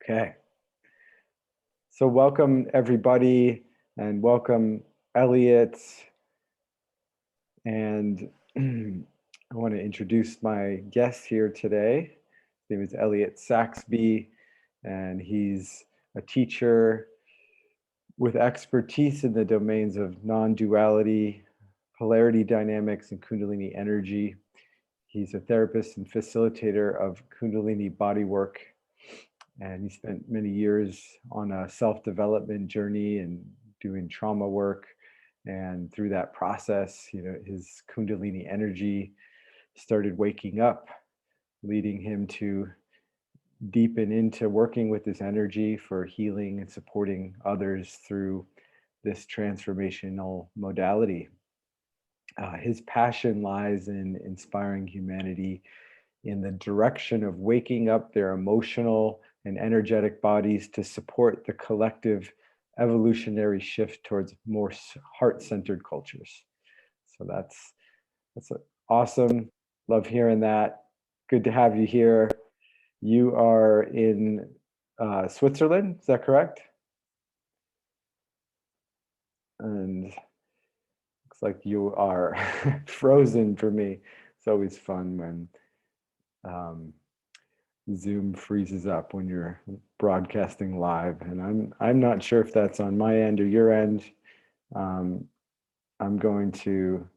Okay. So welcome everybody and welcome Elliot. And I want to introduce my guest here today. His name is Elliot Saxby, and he's a teacher with expertise in the domains of non-duality, polarity dynamics, and Kundalini energy. He's a therapist and facilitator of Kundalini bodywork, and he spent many years on a self-development journey and doing trauma work. And through that process, his Kundalini energy started waking up, leading him to deepen into working with this energy for healing and supporting others through this transformational modality. His passion lies in inspiring humanity in the direction of waking up their emotional and energetic bodies to support the collective evolutionary shift towards more heart-centered cultures. So that's awesome. Love hearing that. Good to have you here. You are in Switzerland, is that correct? And looks like you are frozen for me. It's always fun when Zoom freezes up when you're broadcasting live, and I'm not sure if that's on my end or your end. I'm going to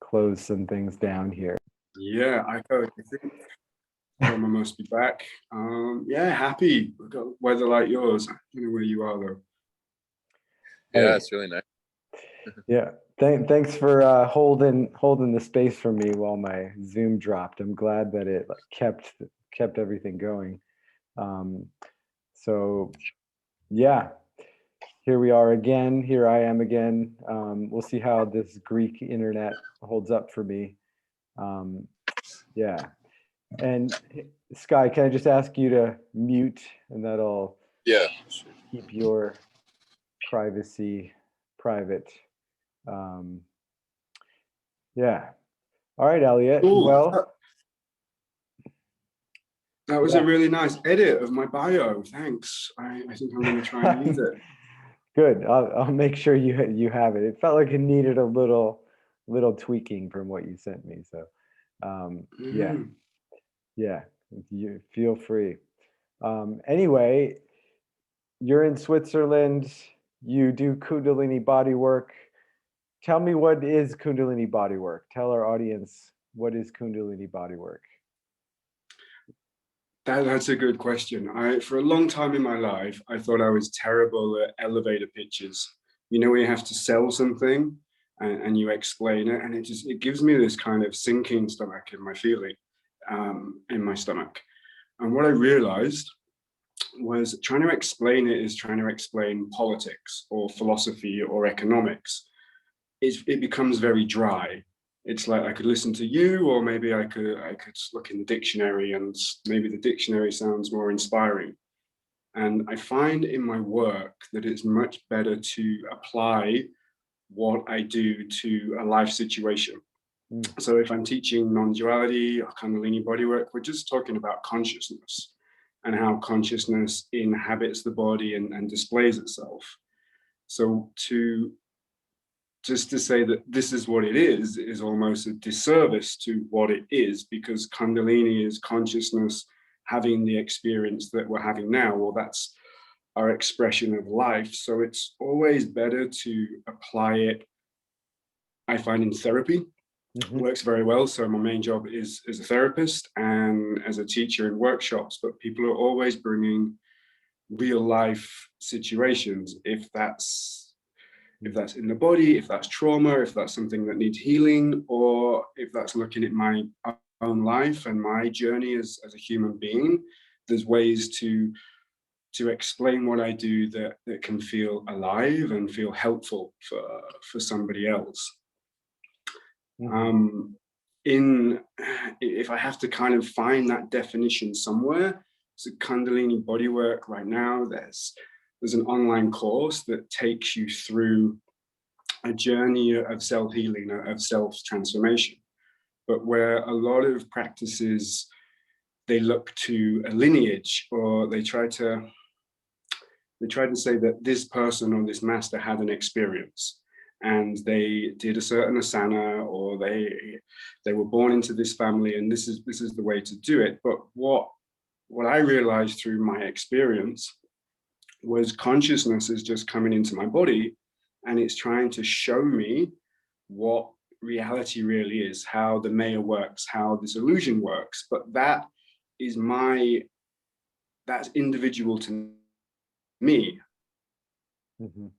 close some things down here. Yeah, I think Roma must be back. Yeah, happy. We've got weather like yours. I don't know where you are though. Yeah, it's really nice. Yeah, thanks for holding the space for me while my Zoom dropped. I'm glad that it kept everything going. So yeah, here we are again. Here I am again. We'll see how this Greek internet holds up for me. Yeah. And Sky, can I just ask you to mute, and that'll keep your privacy private. Yeah. All right, Elliot. Ooh, well, that was a really nice edit of my bio. Thanks. I think I'm going to try and use it. Good. I'll make sure you have it. It felt like it needed a little tweaking from what you sent me. So, yeah. You feel free. Anyway, you're in Switzerland. You do Kundalini bodywork. Tell me, what is Kundalini bodywork? Tell our audience, what is Kundalini bodywork? That's a good question. For a long time in my life, I thought I was terrible at elevator pitches. You know, where you have to sell something and you explain it, and it gives me this kind of sinking stomach in my feeling, in my stomach. And what I realized was trying to explain it is trying to explain politics or philosophy or economics. It becomes very dry. It's like I could listen to you, or maybe I could look in the dictionary, and maybe the dictionary sounds more inspiring. And I find in my work that it's much better to apply what I do to a life situation. So if I'm teaching non-duality or Kundalini bodywork, we're just talking about consciousness and how consciousness inhabits the body and displays itself. So just to say that this is what it is almost a disservice to what it is, because Kundalini is consciousness having the experience that we're having now, or that's our expression of life. So it's always better to apply it, I find, in therapy. Works very well. So my main job is as a therapist and as a teacher in workshops, but people are always bringing real life situations, if that's in the body, if that's trauma, if that's something that needs healing, or if that's looking at my own life and my journey as a human being. There's ways to explain what I do that can feel alive and feel helpful for somebody else. If I have to kind of find that definition somewhere, so Kundalini bodywork right now, there's an online course that takes you through a journey of self-healing, of self-transformation, but where a lot of practices they look to a lineage, or they try to say that this person or this master had an experience and they did a certain asana, or they were born into this family and this is the way to do it. But what I realized through my experience was consciousness is just coming into my body and it's trying to show me what reality really is, how the Maya works, how this illusion works. But that's individual to me. Mhm.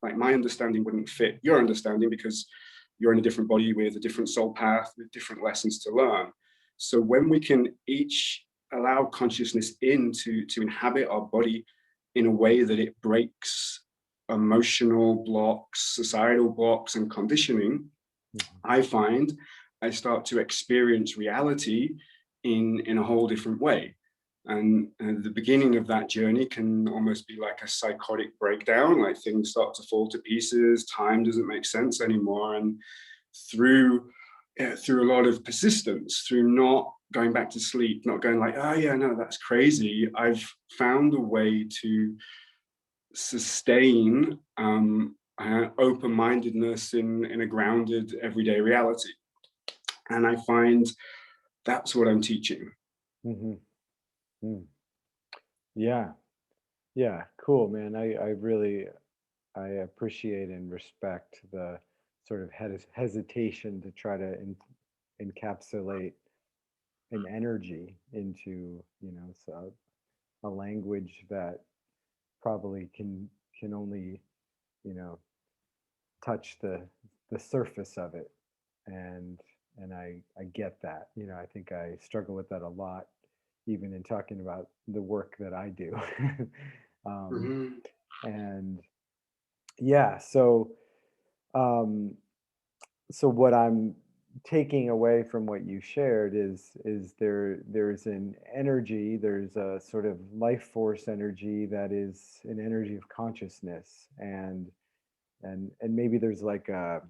Like my understanding wouldn't fit your understanding because you're in a different body with a different soul path, with different lessons to learn. So when we can each allow consciousness in to inhabit our body in a way that it breaks emotional blocks, societal blocks, and conditioning, I find I start to experience reality in a whole different way. And the beginning of that journey can almost be like a psychotic breakdown, like things start to fall to pieces, time doesn't make sense anymore. And through a lot of persistence, through not going back to sleep, not going like, oh yeah, no, that's crazy, I've found a way to sustain open-mindedness in a grounded everyday reality. And I find that's what I'm teaching. Mhm. Mm. Yeah. Yeah. Cool, man. I really I appreciate and respect the sort of hesitation to try to encapsulate an energy into, so a language that probably can only, you know, touch the surface of it. And I get that. I think I struggle with that a lot, even in talking about the work that I do. um, Mhm. and yeah, um, so what I'm taking away from what you shared is there's an energy, there's a sort of life force energy that is an energy of consciousness, and maybe there's like a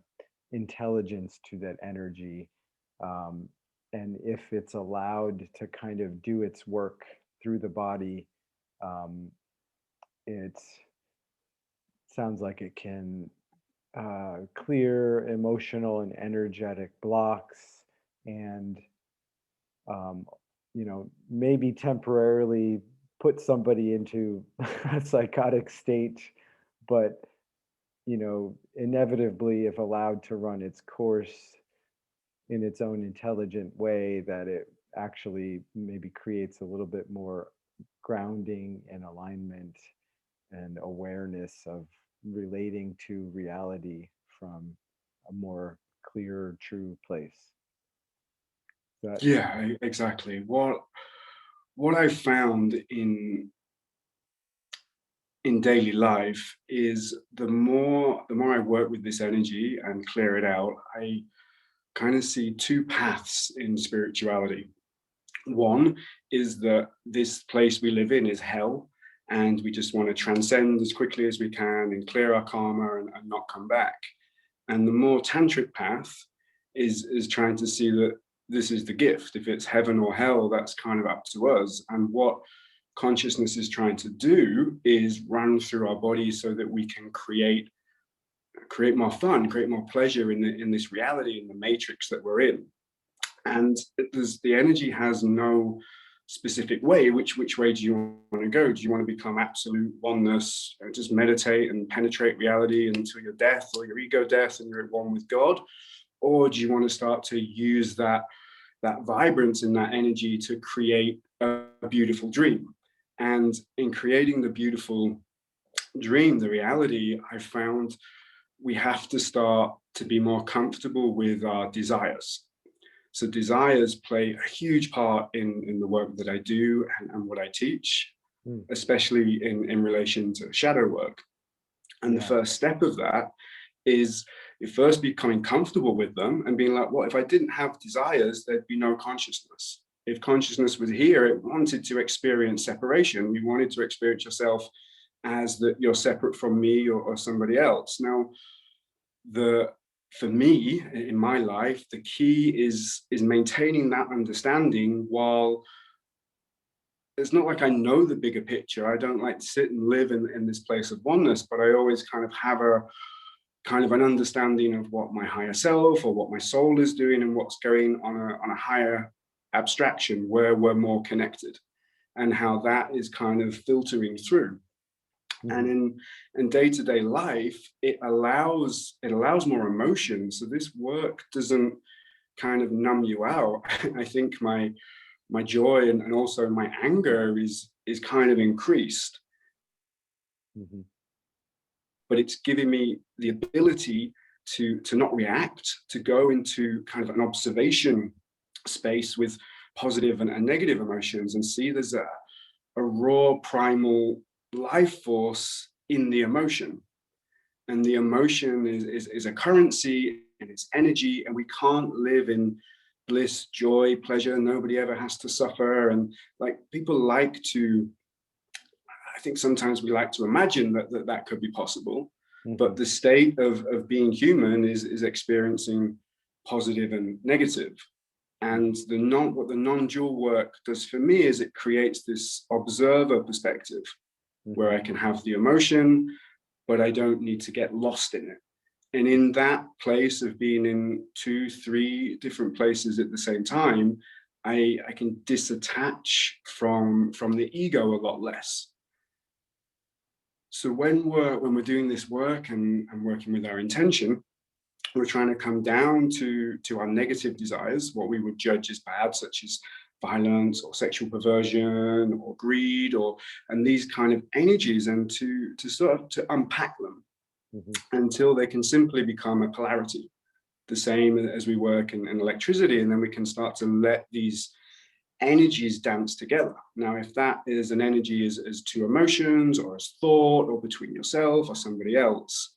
intelligence to that energy, um, and if it's allowed to kind of do its work through the body, um, it sounds like it can clear emotional and energetic blocks, and um, maybe temporarily put somebody into a psychotic state, but inevitably, if allowed to run its course in its own intelligent way, that it actually maybe creates a little bit more grounding and alignment and awareness of relating to reality from a more clear, true place. That Yeah, exactly. What I found in daily life is the more I work with this energy and clear it out, I kind of see two paths in spirituality. One is that this place we live in is hell, and we just want to transcend as quickly as we can and clear our karma and not come back. And the more tantric path is trying to see that this is the gift. If it's heaven or hell, that's kind of up to us. And what consciousness is trying to do is run through our body so that we can create more fun, create more pleasure in this reality, in the matrix that we're in. And the energy has no specific way. Which way do you want to go? Do you want to become absolute oneness, just meditate and penetrate reality until your death or your ego death and you're at one with God? Or do you want to start to use that vibrance and that energy to create a beautiful dream? And in creating the beautiful dream, the reality, I found we have to start to be more comfortable with our desires. So desires play a huge part in the work that I do and what I teach, mm, especially in relation to shadow work. And the yeah. first step of that is first becoming comfortable with them and being like, well, if I didn't have desires, there'd be no consciousness. If consciousness was here, it wanted to experience separation. You wanted to experience yourself as that you're separate from me or somebody else. Now, the for me in my life, the key is maintaining that understanding while it's not like I know the bigger picture. I don't like to sit and live in this place of oneness, but I always kind of have a kind of an understanding of what my higher self or what my soul is doing and what's going on a higher abstraction where we're more connected, and how that is kind of filtering through. And in day-to-day life, it allows more emotion. So this work doesn't kind of numb you out. I think my joy and also my anger is kind of increased. But it's giving me the ability to not react, to go into kind of an observation space with positive and negative emotions, and see there's a raw primal life force in the emotion. And the emotion is a currency and it's energy, and we can't live in bliss, joy, pleasure. Nobody ever has to suffer. And like people like to, I think sometimes we like to imagine that could be possible, but the state of being human is experiencing positive and negative. And what the non-dual work does for me is it creates this observer perspective where I can have the emotion, but I don't need to get lost in it. And in that place of being in 2, 3 different places at the same time, I can disattach from the ego a lot less. So when we're doing this work and working with our intention, we're trying to come down to our negative desires, what we would judge as bad, such as violence or sexual perversion or greed, and these kind of energies, and to sort of to unpack them until they can simply become a polarity, the same as we work in electricity, and then we can start to let these energies dance together. Now, if that is an energy as two emotions or as thought or between yourself or somebody else,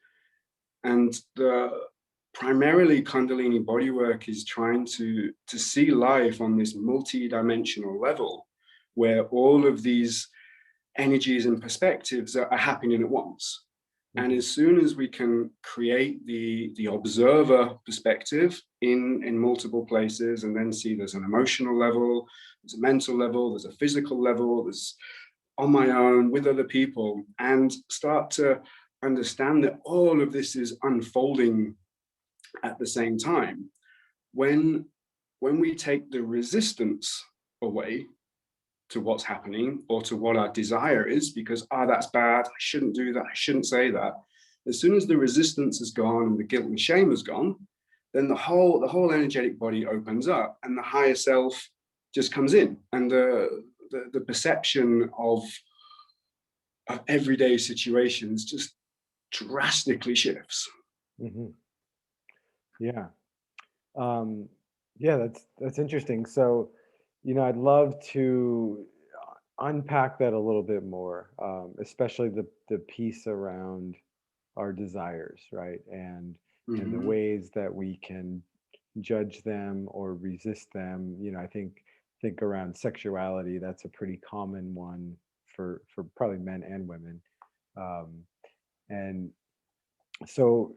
and the primarily Kundalini bodywork is trying to see life on this multi-dimensional level where all of these energies and perspectives are happening at once. And as soon as we can create the observer perspective in multiple places, and then see there's an emotional level, there's a mental level, there's a physical level, there's on my own with other people, and start to understand that all of this is unfolding at the same time. When we take the resistance away to what's happening or to what our desire is, because that's bad, I shouldn't do that, I shouldn't say that. As soon as the resistance is gone and the guilt and shame is gone, then the whole energetic body opens up and the higher self just comes in, and the perception of everyday situations just drastically shifts. Yeah. Yeah, that's interesting. So, I'd love to unpack that a little bit more, especially the piece around our desires, right? And the ways that we can judge them or resist them. I think around sexuality, that's a pretty common one for probably men and women. And so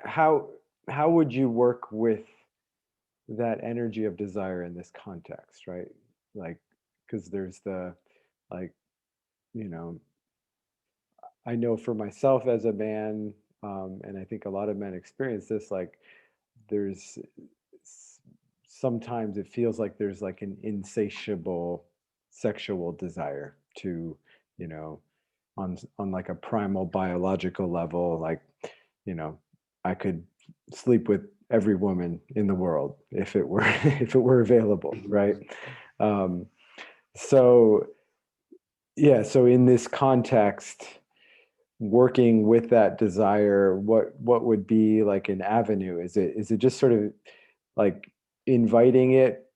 how would you work with that energy of desire in this context, right? Like, because there's I know for myself as a man, and I think a lot of men experience this, like there's sometimes it feels like there's like an insatiable sexual desire to, on like a primal biological level, like, I could sleep with every woman in the world if it were if it were available, right? So in this context, working with that desire, what would be like an avenue? Is it just sort of like inviting it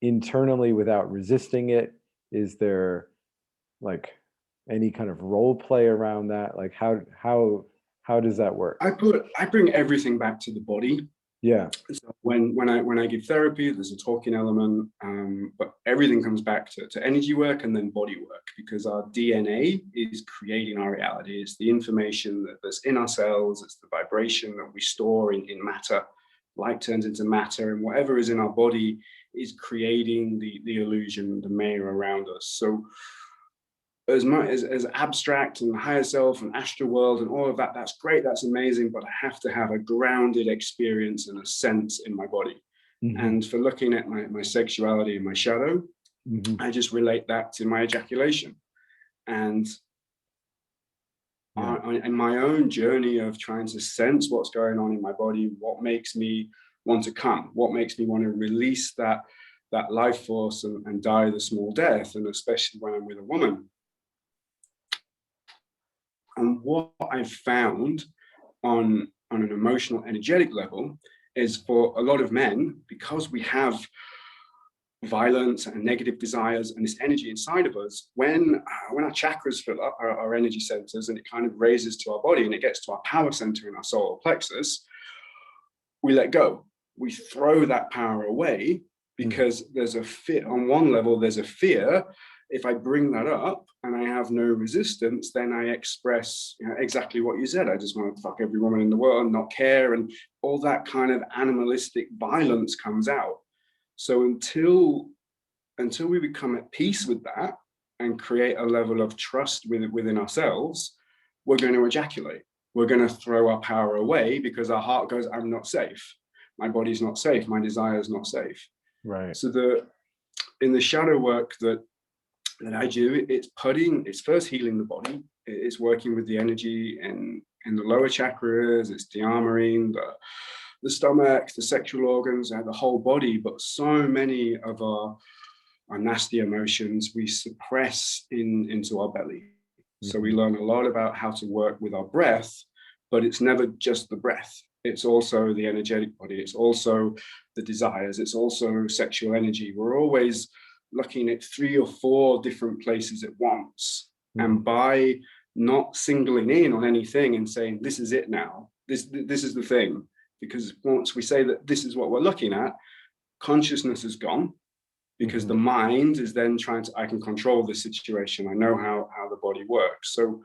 internally without resisting it? Is there like any kind of role play around that? Like how does that work? I bring everything back to the body. Yeah. So when I give therapy, there's a talking element, but everything comes back to energy work and then body work, because our DNA is creating our reality. It's the information that's in our cells. It's the vibration that we store in matter. Light turns into matter, and whatever is in our body is creating the illusion, the maya around us. So as much as abstract and higher self and astral world and all of that, that's great, that's amazing, but I have to have a grounded experience and a sense in my body. Mm-hmm. And for looking at my sexuality and my shadow, Mm-hmm. I just relate that to my ejaculation. And in my own journey of trying to sense what's going on in my body, what makes me want to come, what makes me want to release that life force and die the small death, and especially when I'm with a woman. And what I've found on an emotional, energetic level is, for a lot of men, because we have violence and negative desires and this energy inside of us, when our chakras fill up, our energy centers, and it kind of raises to our body and it gets to our power center in our solar plexus, we let go. We throw that power away because there's a fear. On one level, there's a fear. If I bring that up and I have no resistance, then I express, exactly what you said. I just want to fuck every woman in the world and not care, and all that kind of animalistic violence comes out. So until we become at peace with that and create a level of trust within ourselves, we're going to ejaculate. We're going to throw our power away because our heart goes, I'm not safe. My body's not safe. My desire is not safe. Right. So in the shadow work that I do, it's first healing the body. It's working with the energy in the lower chakras. It's de-armoring the stomach, the sexual organs, and the whole body. But so many of our nasty emotions we suppress into our belly. So we learn a lot about how to work with our breath, but it's never just the breath. It's also the energetic body. It's also the desires. It's also sexual energy. We're always looking at 3 or 4 different places at once. And by not singling in on anything and saying, this is it now, this is the thing, because once we say that this is what we're looking at, consciousness is gone, because the mind is then trying to, I can control the situation. I know how the body works. So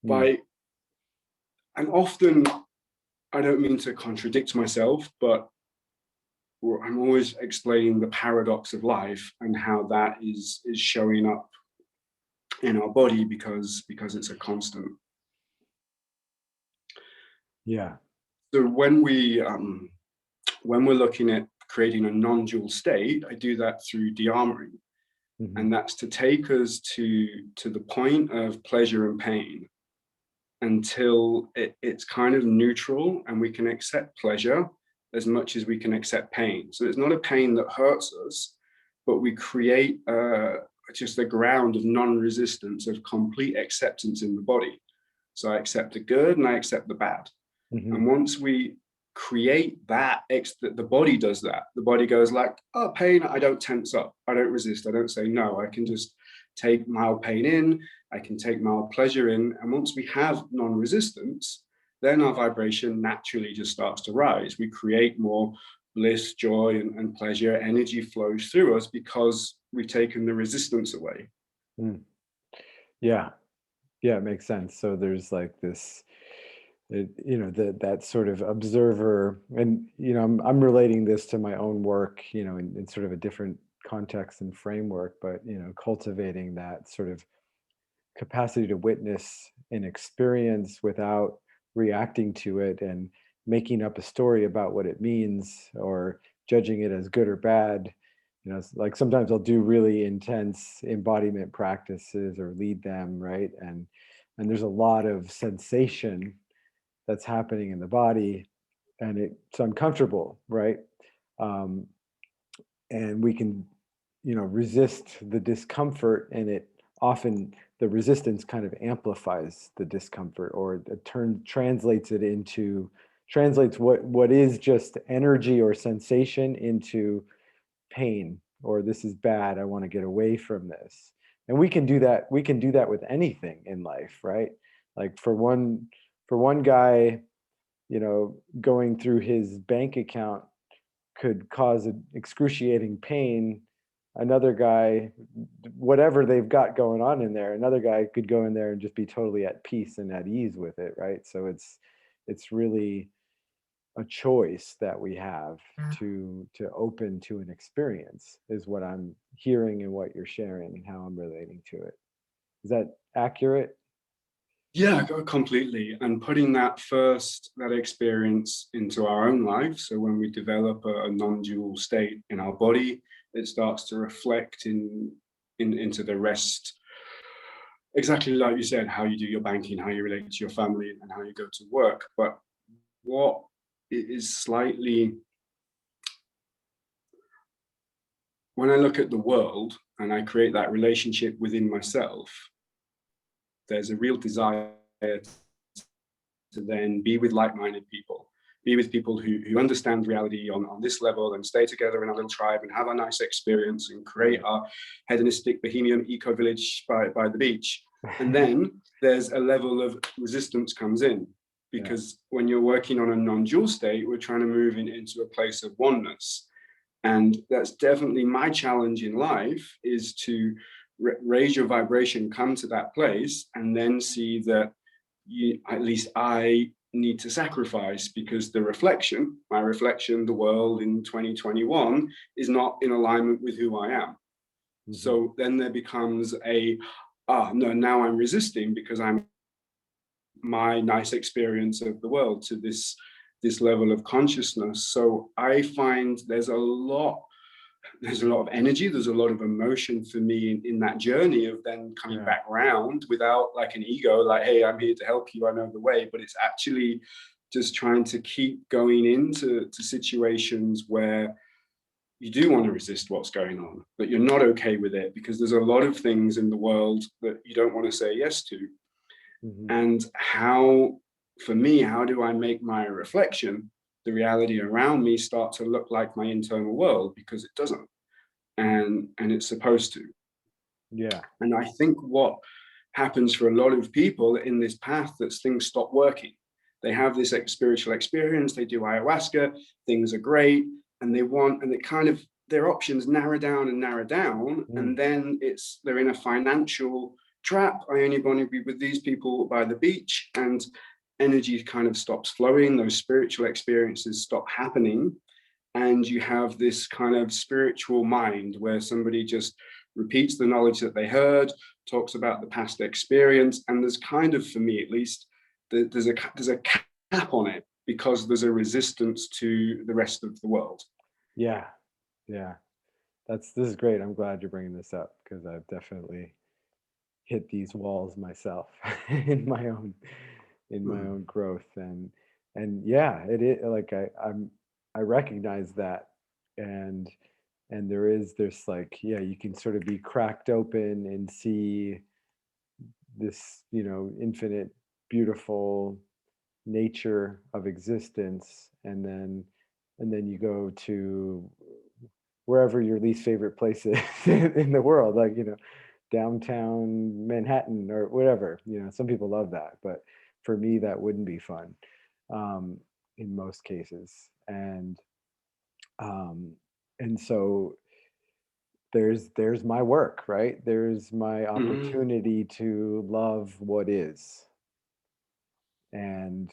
and often, I don't mean to contradict myself, but I'm always explaining the paradox of life and how that is showing up in our body because it's a constant. Yeah. So when we're looking at creating a non-dual state, I do that through de-armoring. And that's to take us to the point of pleasure and pain until it's kind of neutral and we can accept pleasure as much as we can accept pain. So it's not a pain that hurts us, but we create just a ground of non-resistance, of complete acceptance in the body. So I accept the good and I accept the bad. And once we create that, the body does that. The body goes like, oh, pain, I don't tense up. I don't resist. I don't say no. I can just take mild pain in. I can take mild pleasure in. And once we have non-resistance, then our vibration naturally just starts to rise. We create more bliss, joy, and pleasure. Energy flows through us because we've taken the resistance away. Yeah. Yeah, it makes sense. So there's like this, that sort of observer, and I'm relating this to my own work, in sort of a different context and framework, but cultivating that sort of capacity to witness an experience without reacting to it and making up a story about what it means or judging it as good or bad. It's like sometimes I'll do really intense embodiment practices or lead them, right? And there's a lot of sensation that's happening in the body, and it's uncomfortable, right? And we can, resist the discomfort, and it often, the resistance kind of amplifies the discomfort, or it translates what is just energy or sensation into pain, or this is bad, I want to get away from this. And we can do that with anything in life, right? Like for one guy, going through his bank account could cause an excruciating pain. Another guy, whatever they've got going on in there, another guy could go in there and just be totally at peace and at ease with it, right? So it's really a choice that we have to open to an experience, is what I'm hearing and what you're sharing and how I'm relating to it. Is that accurate? Yeah, completely. And putting that experience into our own life. So when we develop a non-dual state in our body, it starts to reflect into the rest. Exactly like you said, how you do your banking, how you relate to your family, and how you go to work. But what is slightly, when I look at the world and I create that relationship within myself, there's a real desire to then be with like-minded people, be with people who understand reality on this level, and stay together in a little tribe and have a nice experience and create our hedonistic bohemian eco village by the beach. And then there's a level of resistance comes in, because when you're working on a non-dual state, we're trying to move into a place of oneness. And that's definitely my challenge in life, is to raise your vibration, come to that place, and then see that at least I need to sacrifice, because my reflection, the world in 2021 is not in alignment with who I am. Mm-hmm. So then there becomes no, now I'm resisting because I'm my nice experience of the world to this level of consciousness. So I find there's a lot of energy, there's a lot of emotion for me in that journey of then coming back around without like an ego, like, hey, I'm here to help you, I know the way. But it's actually just trying to keep going into situations where you do want to resist what's going on, but you're not okay with it, because there's a lot of things in the world that you don't want to say yes to. Mm-hmm. And for me, how do I make my reflection, the reality around me, start to look like my internal world? Because it doesn't. And it's supposed to. Yeah. And I think what happens for a lot of people in this path, that things stop working. They have this spiritual experience, they do ayahuasca, things are great, and it kind of, their options narrow down, and then they're in a financial trap. I only want to be with these people by the beach, and energy kind of stops flowing, those spiritual experiences stop happening, and you have this kind of spiritual mind where somebody just repeats the knowledge that they heard, talks about the past experience, and there's kind of, for me at least, there's a cap on it, because there's a resistance to the rest of the world. Yeah. This is great. I'm glad you're bringing this up, because I've definitely hit these walls myself in my own growth, and yeah, it is like I recognize that, and there's like, you can sort of be cracked open and see this, infinite, beautiful nature of existence, and then you go to wherever your least favorite place is in the world, like, downtown Manhattan or whatever. Some people love that, but for me, that wouldn't be fun in most cases. And so there's my work, right? There's my opportunity to love what is. And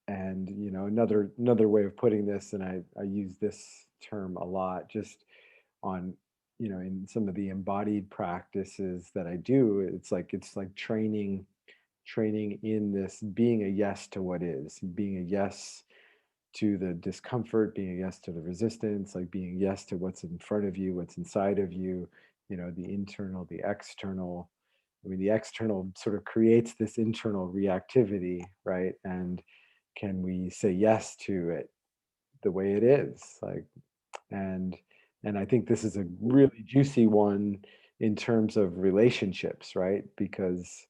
another way of putting this, and I use this term a lot, just on, in some of the embodied practices that I do, it's like training in this, being a yes to what is, being a yes to the discomfort, being a yes to the resistance, like being a yes to what's in front of you, what's inside of you, the internal, the external. I mean, the external sort of creates this internal reactivity, right? And can we say yes to it the way it is? Like, and I think this is a really juicy one in terms of relationships, right? Because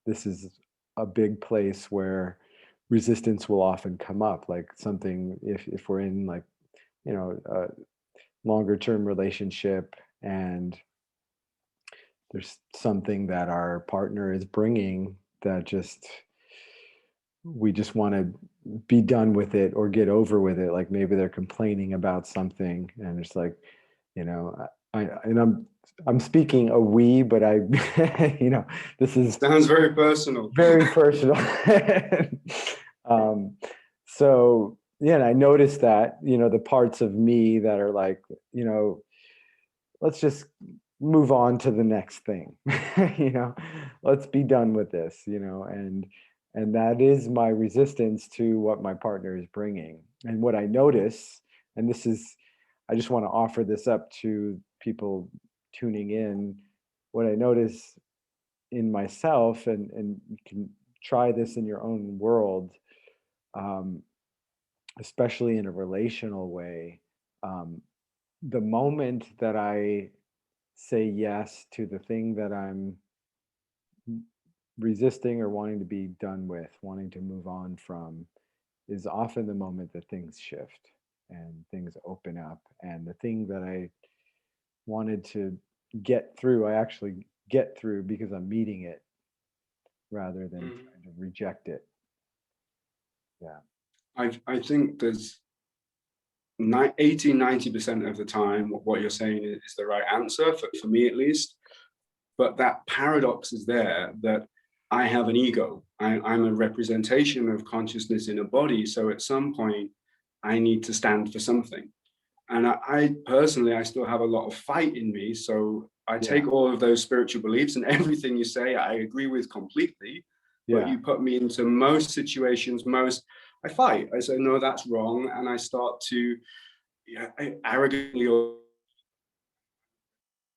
this is a big place where resistance will often come up, like something, if we're in, like, a longer term relationship, and there's something that our partner is bringing that just we just want to be done with it or get over with it. Like maybe they're complaining about something and it's like, you know, I'm speaking a we, but I, you know, this is Sounds very personal. very personal. um, so yeah, and I noticed that, you know, the parts of me that are like, you know, let's just move on to the next thing. You know, let's be done with this, you know, and that is my resistance to what my partner is bringing. And what I notice, and this is, I just want to offer this up to people tuning in. What I notice in myself, and you can try this in your own world, um, especially in a relational way. um, the moment that I say yes to the thing that I'm resisting or wanting to be done with, wanting to move on from, is often the moment that things shift and things open up. And the thing that I wanted to get through, I actually get through because I'm meeting it rather than Mm. trying to reject it. Yeah. I think there's 80-90% of the time what you're saying is the right answer, for me at least. But that paradox is there, that I have an ego. I'm a representation of consciousness in a body. So at some point, I need to stand for something. And I personally, I still have a lot of fight in me. So I Yeah. take all of those spiritual beliefs and everything you say, I agree with completely. But Yeah. you put me into most situations, I fight. I say, no, that's wrong. And I start to, yeah, arrogantly or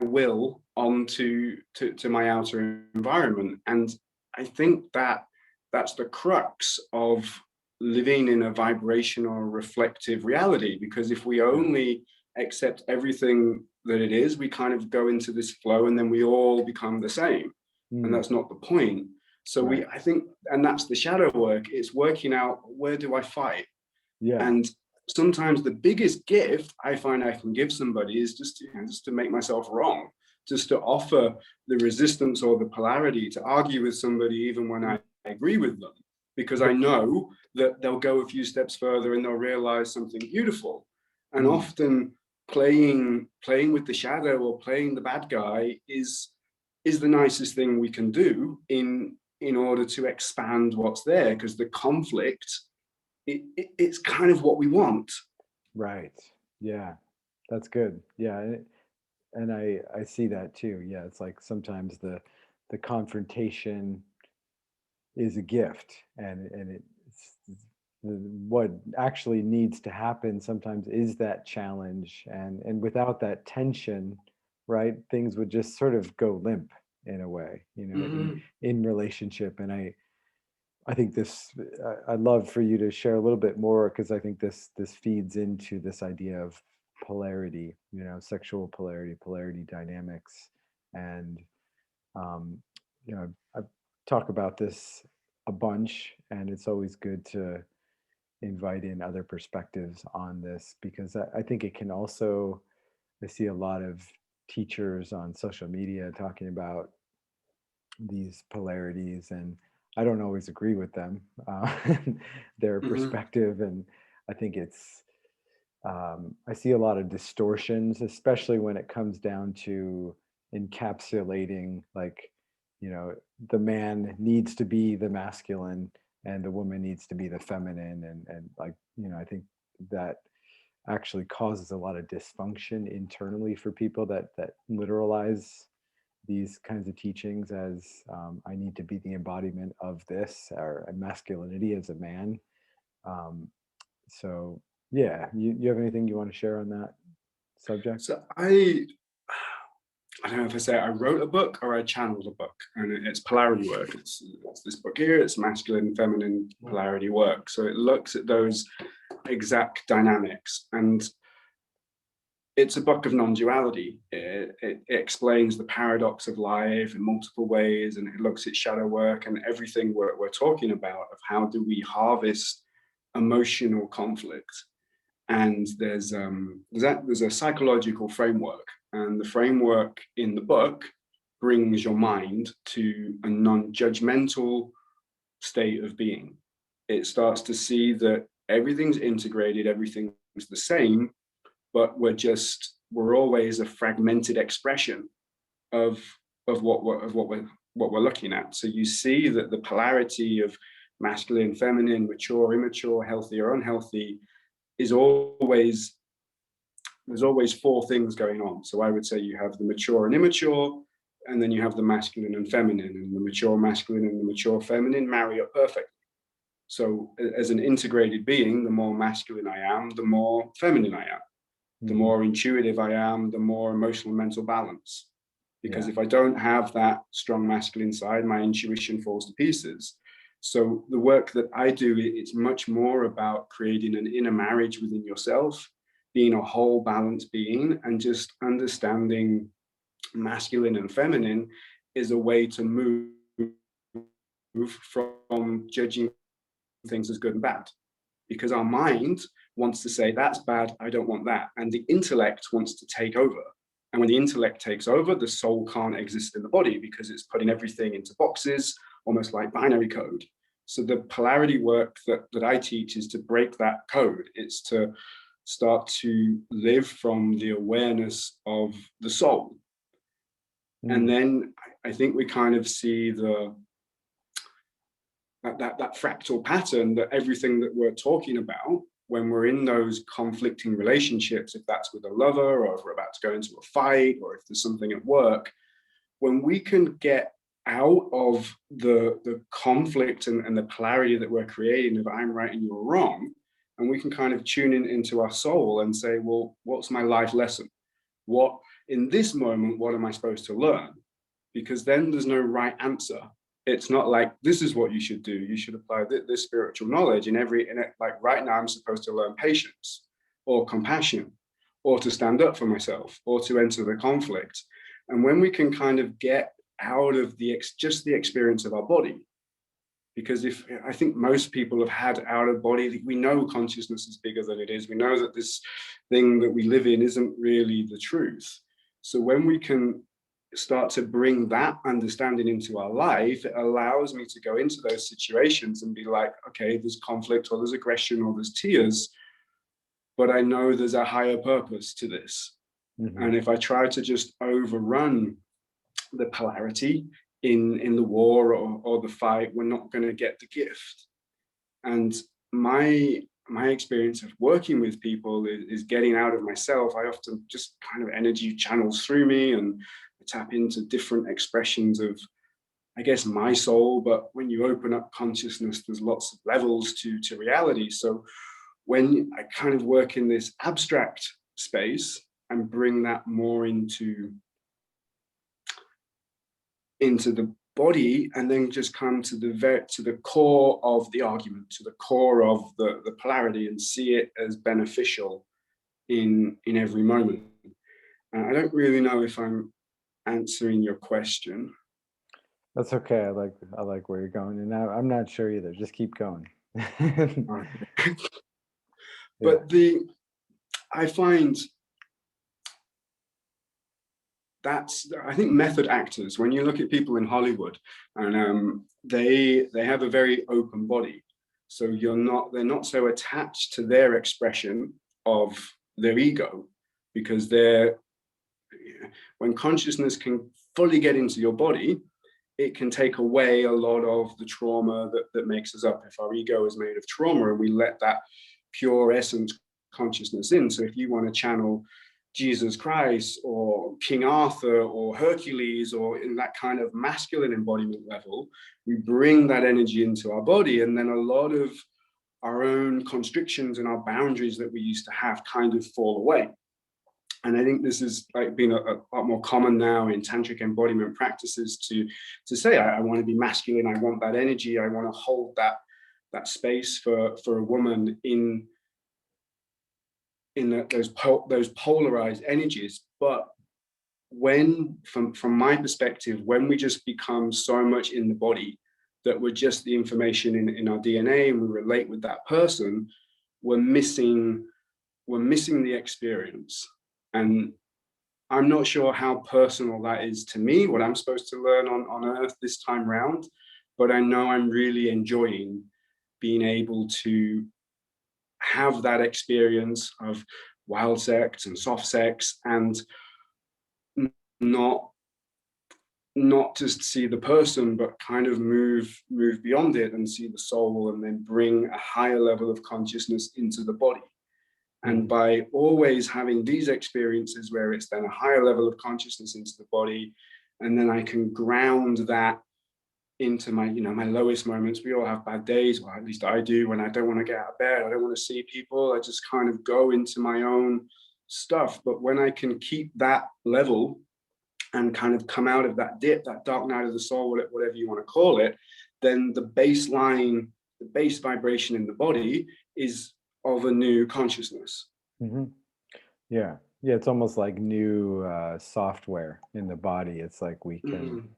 will onto to my outer environment. And I think that that's the crux of living in a vibrational reflective reality, because if we Yeah. only accept everything that it is, we kind of go into this flow and then we all become the same, and Mm, that's not the point. So right. I think, and that's the shadow work, it's working out, where do I fight? Yeah. And sometimes the biggest gift I find I can give somebody is just to, just to make myself wrong, just to offer the resistance or the polarity, to argue with somebody even when I agree with them, because I know that they'll go a few steps further and they'll realize something beautiful. And Mm, often playing with the shadow or playing the bad guy is the nicest thing we can do in order to expand what's there, because the conflict, it's kind of what we want. right. Yeah. That's good. Yeah. And I see that too. Yeah. It's like sometimes the confrontation is a gift, and what actually needs to happen sometimes is that challenge, and without that tension, right, things would just sort of go limp in a way, you know, Mm-hmm. in relationship. And I think this, I'd love for you to share a little bit more, because I think this feeds into this idea of polarity, you know, sexual polarity dynamics. And um, you know, I talk about this a bunch, and it's always good to invite in other perspectives on this, because I think it can also, I see a lot of teachers on social media talking about these polarities, and I don't always agree with them, their Mm-hmm. perspective. And I think it's, I see a lot of distortions, especially when it comes down to encapsulating, like, you know, the man needs to be the masculine and the woman needs to be the feminine. And like, you know, I think that actually causes a lot of dysfunction internally for people that literalize these kinds of teachings as, I need to be the embodiment of this, or masculinity as a man. Um, so yeah, you have anything you want to share on that subject? So I don't know if I say it, I wrote a book or I channeled a book, and it's polarity work. It's this book here. It's masculine, feminine polarity work. So it looks at those exact dynamics, and it's a book of non-duality. It explains the paradox of life in multiple ways, and it looks at shadow work and everything we're talking about, of how do we harvest emotional conflict. And there's a psychological framework, and the framework in the book brings your mind to a non-judgmental state of being. it starts to see that everything's integrated, everything's the same, but we're always a fragmented expression of what we're looking at. So you see that the polarity of masculine, feminine, mature, immature, healthy or unhealthy is always, there's always four things going on. So I would say you have the mature and immature, and then you have the masculine and feminine, and the mature masculine and the mature feminine marry up perfectly. So as an integrated being, the more masculine I am, the more feminine I am. The more intuitive I am, the more emotional and mental balance. Because if I don't have that strong masculine side, my intuition falls to pieces. So the work that I do, it's much more about creating an inner marriage within yourself, being a whole balanced being, and just understanding masculine and feminine is a way to move from judging things as good and bad. Because our mind wants to say, that's bad, I don't want that. And the intellect wants to take over. And when the intellect takes over, the soul can't exist in the body because it's putting everything into boxes, almost like binary code. So the polarity work that I teach is to break that code. It's to start to live from the awareness of the soul. And then I think we kind of see that fractal pattern, that everything that we're talking about when we're in those conflicting relationships, if that's with a lover, or if we're about to go into a fight, or if there's something at work, when we can get out of the conflict and the polarity that we're creating of I'm right and you're wrong, and we can kind of tune into our soul and say, well, what's my life lesson? What, in this moment, what am I supposed to learn? Because then there's no right answer. It's not like, this is what you should do. You should apply this spiritual knowledge like right now, I'm supposed to learn patience or compassion, or to stand up for myself, or to enter the conflict. And when we can kind of get out of just the experience of our body, because I think most people have had out of body, we know consciousness is bigger than it is. We know that this thing that we live in isn't really the truth. So when we can start to bring that understanding into our life, it allows me to go into those situations and be like, okay, there's conflict, or there's aggression, or there's tears, but I know there's a higher purpose to this. And if I try to just overrun the polarity in the war or the fight, we're not going to get the gift. And my experience of working with people is getting out of myself. I often just kind of energy channels through me and tap into different expressions of, I guess, my soul. But when you open up consciousness, there's lots of levels to reality. So when I kind of work in this abstract space and bring that more into the body, and then just come to the core of the argument, to the core of the polarity, and see it as beneficial in every moment. I don't really know if I'm answering your question. That's okay. I like where you're going, and I'm not sure either. Just keep going. But I find I think method actors, when you look at people in Hollywood, and they have a very open body, so they're not so attached to their expression of their ego, because when consciousness can fully get into your body, it can take away a lot of the trauma that makes us up. If our ego is made of trauma and we let that pure essence consciousness in. So if you want to channel Jesus Christ or King Arthur or Hercules, or in that kind of masculine embodiment level, we bring that energy into our body, and then a lot of our own constrictions and our boundaries that we used to have kind of fall away. And I think this is like being a lot more common now in tantric embodiment practices to say, I want to be masculine, I want that energy, I want to hold that space for a woman in those polarized energies. But when, from my perspective, when we just become so much in the body that we're just the information in our DNA, and we relate with that person, we're missing the experience. And I'm not sure how personal that is to me, what I'm supposed to learn on Earth this time round, but I know I'm really enjoying being able to have that experience of wild sex and soft sex, and not just see the person, but kind of move beyond it and see the soul, and then bring a higher level of consciousness into the body. And by always having these experiences where it's then a higher level of consciousness into the body, and then I can ground that into my, my lowest moments. We all have bad days, or at least I do, when I don't want to get out of bed, I don't want to see people, I just kind of go into my own stuff. But when I can keep that level and kind of come out of that dip, that dark night of the soul, whatever you want to call it, then the baseline, the base vibration in the body is of a new consciousness. Yeah, it's almost like new software in the body. It's like we can,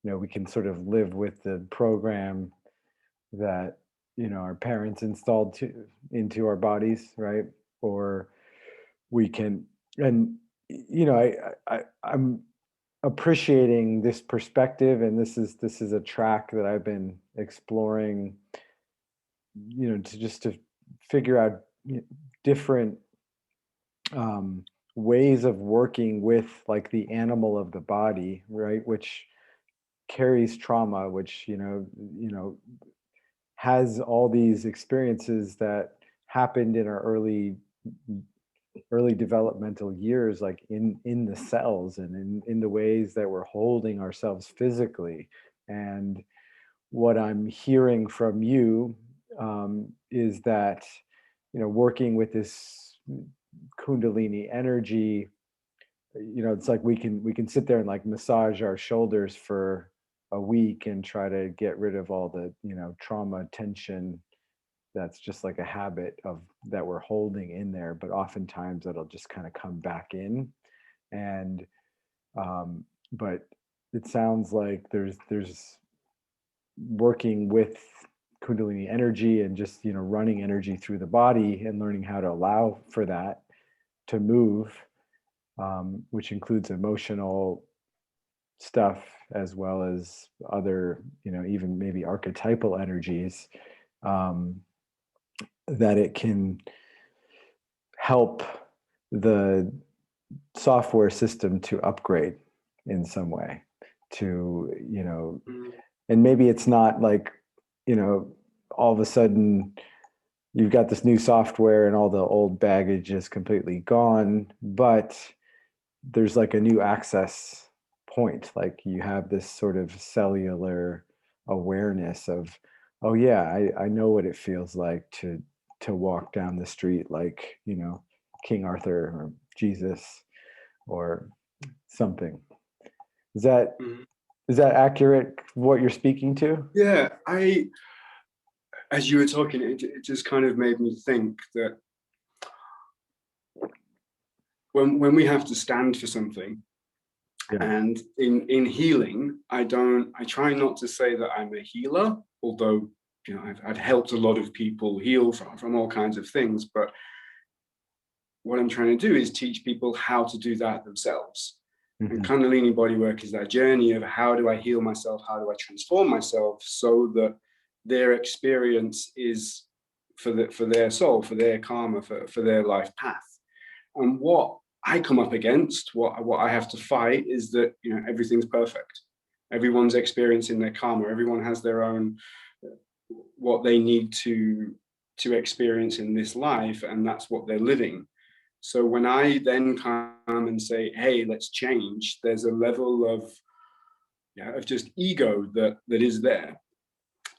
we can sort of live with the program that our parents installed into our bodies, right? Or we can, and I'm appreciating this perspective, and this is a track that I've been exploring, to figure out different ways of working with like the animal of the body, right, which carries trauma, which has all these experiences that happened in our early developmental years, like in the cells and in the ways that we're holding ourselves physically. And what I'm hearing from you is that working with this Kundalini energy, it's like we can sit there and like massage our shoulders for a week and try to get rid of all the trauma, tension that's just like a habit of that we're holding in there. But oftentimes that'll just kind of come back in. And but it sounds like there's working with Kundalini energy and just running energy through the body and learning how to allow for that to move, which includes emotional stuff as well as other even maybe archetypal energies, that it can help the software system to upgrade in some way, to and maybe it's not like all of a sudden you've got this new software and all the old baggage is completely gone, but there's like a new access point. Like you have this sort of cellular awareness of, oh yeah, I know what it feels like to walk down the street like King Arthur or Jesus or something. Is that accurate, what you're speaking to? Yeah, as you were talking, it just kind of made me think that when we have to stand for something, and in healing, I try not to say that I'm a healer, although I've helped a lot of people heal from all kinds of things. But what I'm trying to do is teach people how to do that themselves. And Kundalini bodywork is that journey of how do I heal myself, how do I transform myself so that their experience is for their soul, for their karma, for their life path. And what I come up against, what I have to fight is that everything's perfect. Everyone's experiencing their karma. Everyone has their own what they need to experience in this life, and that's what they're living. So when I then come and say, hey, let's change, there's a level of just ego that is there.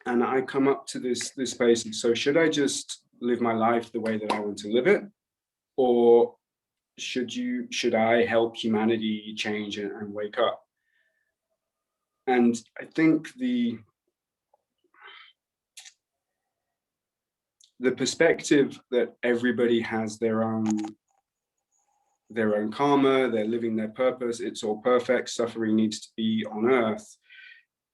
And I come up to this space of, so should I just live my life the way that I want to live it? Or should I help humanity change and wake up? And I think the perspective that everybody has their own karma, they're living their purpose, it's all perfect, suffering needs to be on earth.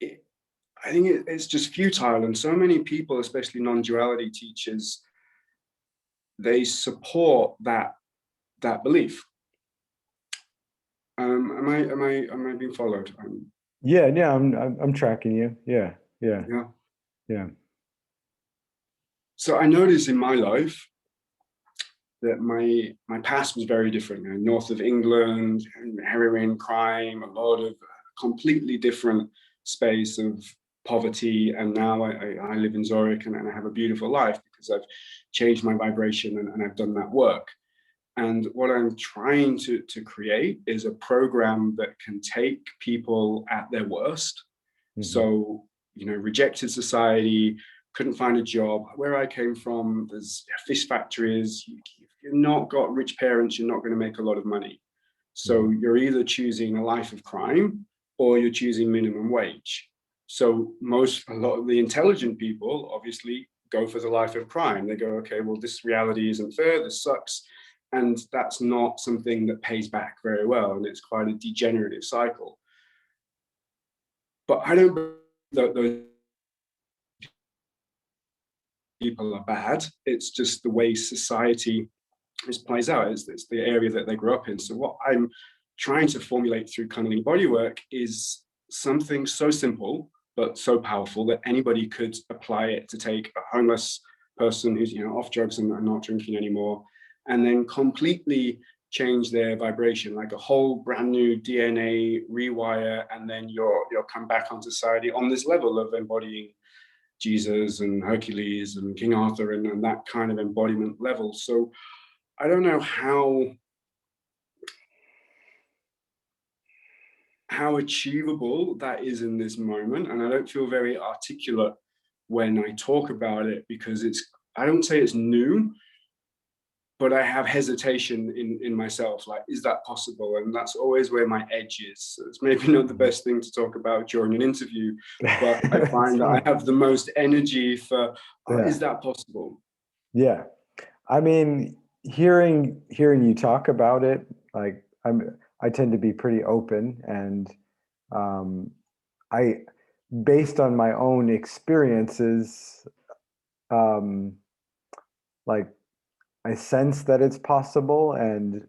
I think it's just futile. And so many people, especially non-duality teachers, they support that belief. Am I being followed? Yeah, I'm tracking you. Yeah. So I noticed in my life that my past was very different. North of England, heroin, crime, a lot of completely different space of poverty. And now I live in Zurich, and I have a beautiful life because I've changed my vibration, and I've done that work. And what I'm trying to create is a program that can take people at their worst. So, rejected society, couldn't find a job. Where I came from, there's fish factories. If you're not got rich parents, you're not going to make a lot of money. So you're either choosing a life of crime or you're choosing minimum wage. So a lot of the intelligent people obviously go for the life of crime. They go, okay, well, this reality isn't fair. This sucks. And that's not something that pays back very well. And it's quite a degenerative cycle. But I don't believe that those people are bad. It's just the way society plays out. It's the area that they grew up in. So what I'm trying to formulate through Cunneling Bodywork is something so simple but so powerful that anybody could apply it to take a homeless person who's off drugs and not drinking anymore, and then completely change their vibration, like a whole brand new DNA rewire, and then you'll come back on society on this level of embodying Jesus and Hercules and King Arthur and that kind of embodiment level. So I don't know how achievable that is in this moment, and I don't feel very articulate when I talk about it, because I don't say it's new, but I have hesitation in myself, like, is that possible? And that's always where my edge is. So it's maybe not the best thing to talk about during an interview, but I find that I have the most energy for, is that possible? Yeah. I mean, hearing you talk about it, like I tend to be pretty open, and I, based on my own experiences, like I sense that it's possible, and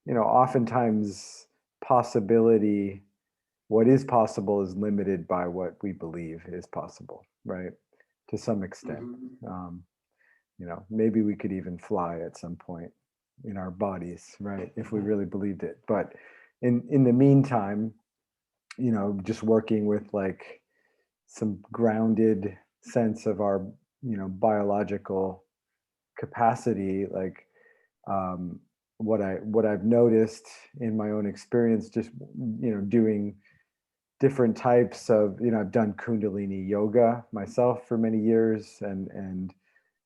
oftentimes possibility, what is possible is limited by what we believe is possible, right? To some extent. Maybe we could even fly at some point in our bodies, right? If we really believed it. But in the meantime, just working with like some grounded sense of our, biological capacity, like what I've noticed in my own experience, just doing different types of, I've done Kundalini yoga myself for many years, and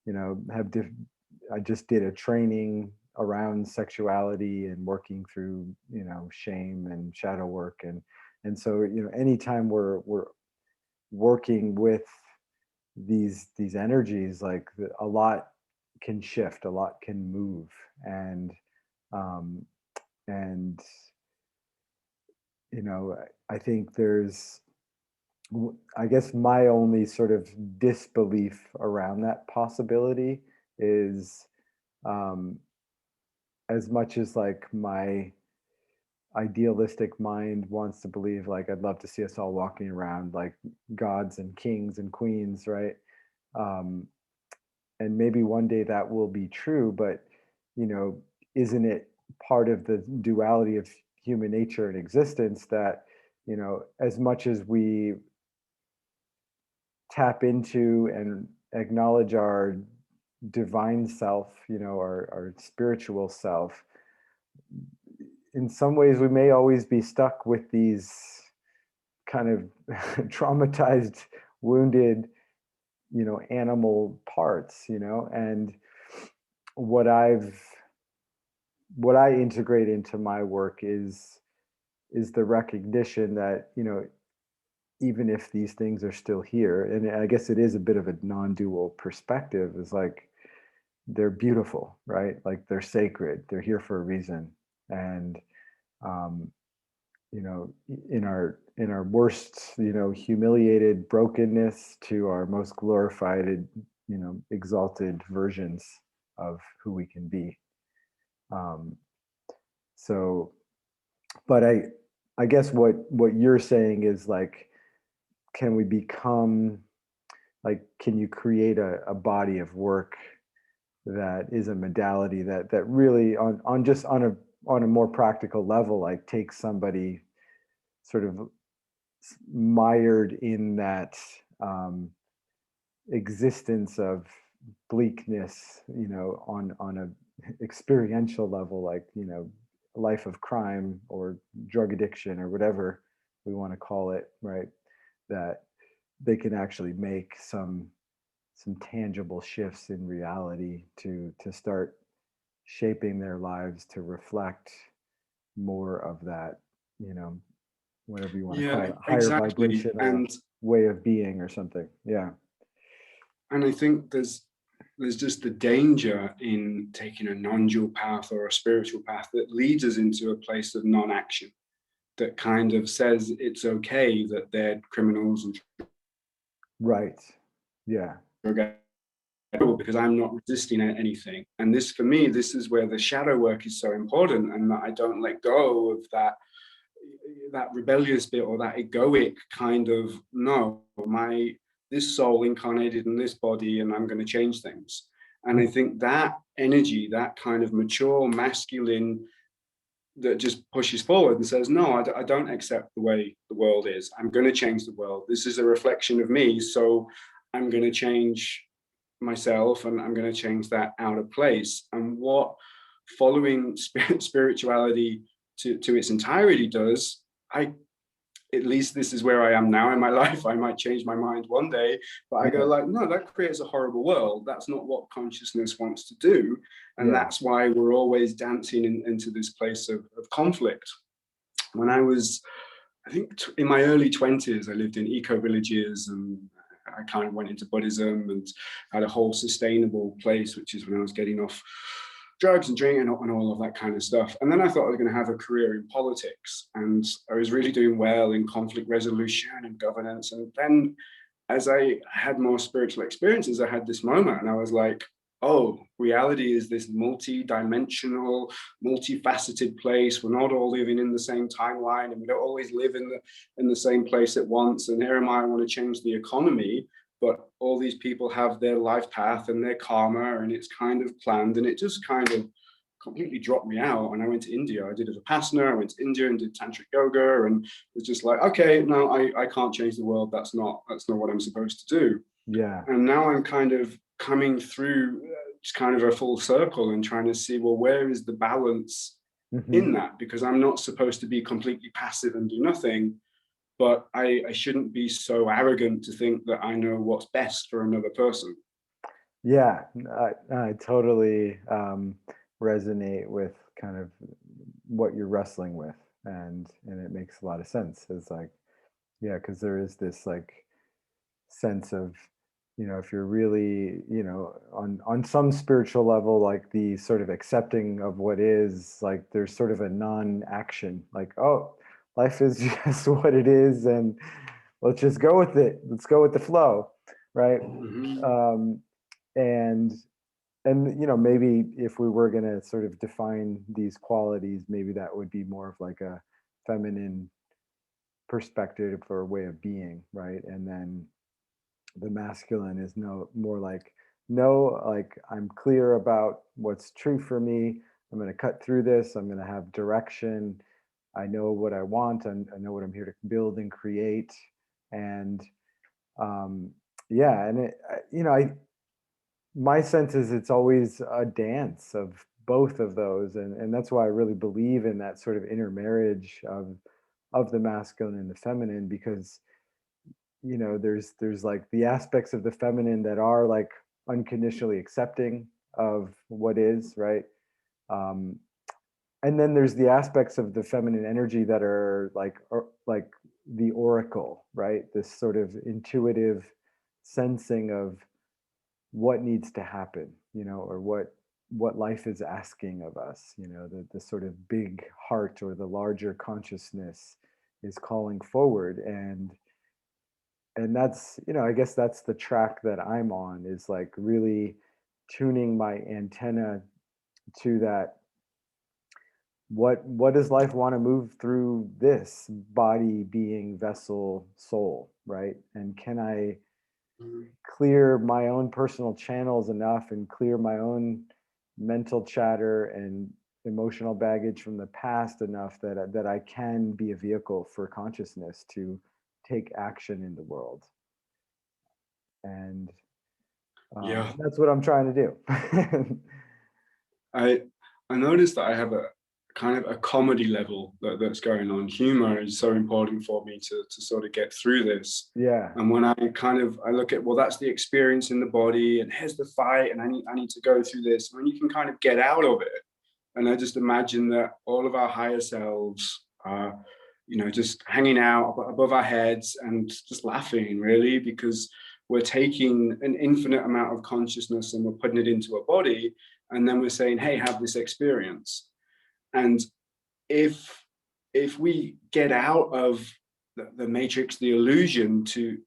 I just did a training around sexuality and working through shame and shadow work, and so anytime we're working with these energies, like a lot can shift, a lot can move, and um and I think there's, I guess my only sort of disbelief around that possibility is, as much as like my idealistic mind wants to believe, like I'd love to see us all walking around like gods and kings and queens, right? Um, and maybe one day that will be true, but isn't it part of the duality of human nature and existence that as much as we tap into and acknowledge our divine self, our spiritual self, in some ways we may always be stuck with these kind of traumatized, wounded, animal parts, and what I integrate into my work is the recognition that, even if these things are still here, and I guess it is a bit of a non-dual perspective, is like they're beautiful, right? Like they're sacred, they're here for a reason. And in our worst, humiliated brokenness to our most glorified, exalted versions of who we can be. So, but I guess what you're saying is like, can we become like, can you create a body of work that is a modality that really on just on a more practical level, like takes somebody sort of mired in that existence of bleakness, on a experiential level, like, a life of crime or drug addiction or whatever we want to call it, right? That they can actually make some tangible shifts in reality to start shaping their lives to reflect more of that, you know, whatever you want to call Yeah, it, higher exactly. vibrational way of being or something. Yeah. And I think there's just the danger in taking a non-dual path or a spiritual path that leads us into a place of non-action, that kind of says it's okay that they're criminals and Right. Yeah. drug because I'm not resisting anything. And this, for me, this is where the shadow work is so important, and that I don't let go of that rebellious bit or that egoic kind of, no, this soul incarnated in this body, and I'm going to change things. And I think that energy, that kind of mature masculine that just pushes forward and says, no, I don't accept the way the world is. I'm going to change the world. This is a reflection of me. So I'm going to change myself, and I'm going to change that out of place. And what following spirituality to its entirety does, at least this is where I am now in my life. I might change my mind one day, but I go Yeah. like, no, that creates a horrible world. That's not what consciousness wants to do. And Yeah. that's why we're always dancing into this place of conflict. When I was, I think in my early 20s, I lived in eco villages, and I kind of went into Buddhism and had a whole sustainable place, which is when I was getting off drugs and drinking and all of that kind of stuff. And then I thought I was going to have a career in politics, and I was really doing well in conflict resolution and governance. And then as I had more spiritual experiences, I had this moment, and I was like, oh, reality is this multi-dimensional, multifaceted place. We're not all living in the same timeline, and we don't always live in the same place at once. And here am I want to change the economy, but all these people have their life path and their karma, and it's kind of planned. And it just kind of completely dropped me out. And I went to India. I did a Vipassana. I went to India and did tantric yoga, and was just like, okay, no, I can't change the world. That's not what I'm supposed to do. Yeah. And now I'm kind of coming through just kind of a full circle and trying to see, well, where is the balance Hmm. in that? Because I'm not supposed to be completely passive and do nothing, but I shouldn't be so arrogant to think that I know what's best for another person. Yeah. I totally resonate with kind of what you're wrestling with, and it makes a lot of sense. It's like, yeah, because there is this like sense of, if you're really, on some spiritual level, like the sort of accepting of what is, like there's sort of a non-action, like, oh, life is just what it is, and let's just go with it. Let's go with the flow, right? Mm-hmm. Um, and maybe if we were going to sort of define these qualities, maybe that would be more of like a feminine perspective or way of being, right? And then the masculine is no more like, no, like I'm clear about what's true for me. I'm going to cut through this. I'm going to have direction. I know what I want, and I know what I'm here to build and create. And um yeah, and I my sense is it's always a dance of both of those, and that's why I really believe in that sort of intermarriage of the masculine and the feminine, because there's like the aspects of the feminine that are like unconditionally accepting of what is, right? um and then there's the aspects of the feminine energy that are like the oracle, right? This sort of intuitive sensing of what needs to happen, or what life is asking of us, the sort of big heart or the larger consciousness is calling forward. And that's, I guess that's the track that I'm on, is like really tuning my antenna to that. What does life want to move through this body, being, vessel, soul, right? And can I clear my own personal channels enough and clear my own mental chatter and emotional baggage from the past enough that I can be a vehicle for consciousness to take action in the world. And Yeah. that's what I'm trying to do. I noticed that I have a kind of a comedy level that's going on. Humor is so important for me to sort of get through this. Yeah. And when I look at, well, that's the experience in the body, and here's the fight, and I need to go through this. When you can kind of get out of it, and I just imagine that all of our higher selves are, just hanging out above our heads and just laughing, really, because we're taking an infinite amount of consciousness and we're putting it into a body, and then we're saying, hey, have this experience. And if we get out of the matrix, the illusion to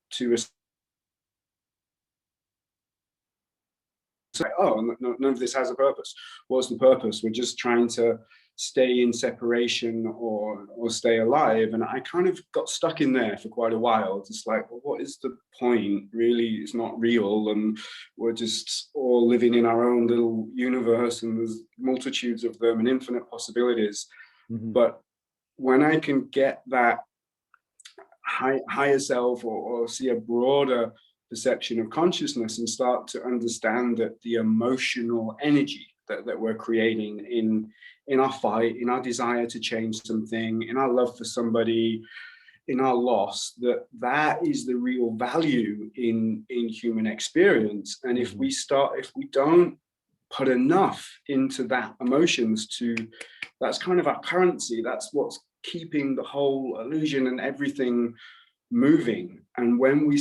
say, oh, none of this has a purpose. What's the purpose? We're just trying to stay in separation or stay alive. And I kind of got stuck in there for quite a while. Just like, well, what is the point? Really, it's not real. And we're just all living in our own little universe, and there's multitudes of them and infinite possibilities. Mm-hmm. But when I can get that higher self or see a broader perception of consciousness and start to understand that the emotional energy that we're creating in our fight, in our desire to change something, in our love for somebody, in our loss, that is the real value in human experience. And if we don't put enough into that emotions, that's kind of our currency, that's what's keeping the whole illusion and everything moving. And when we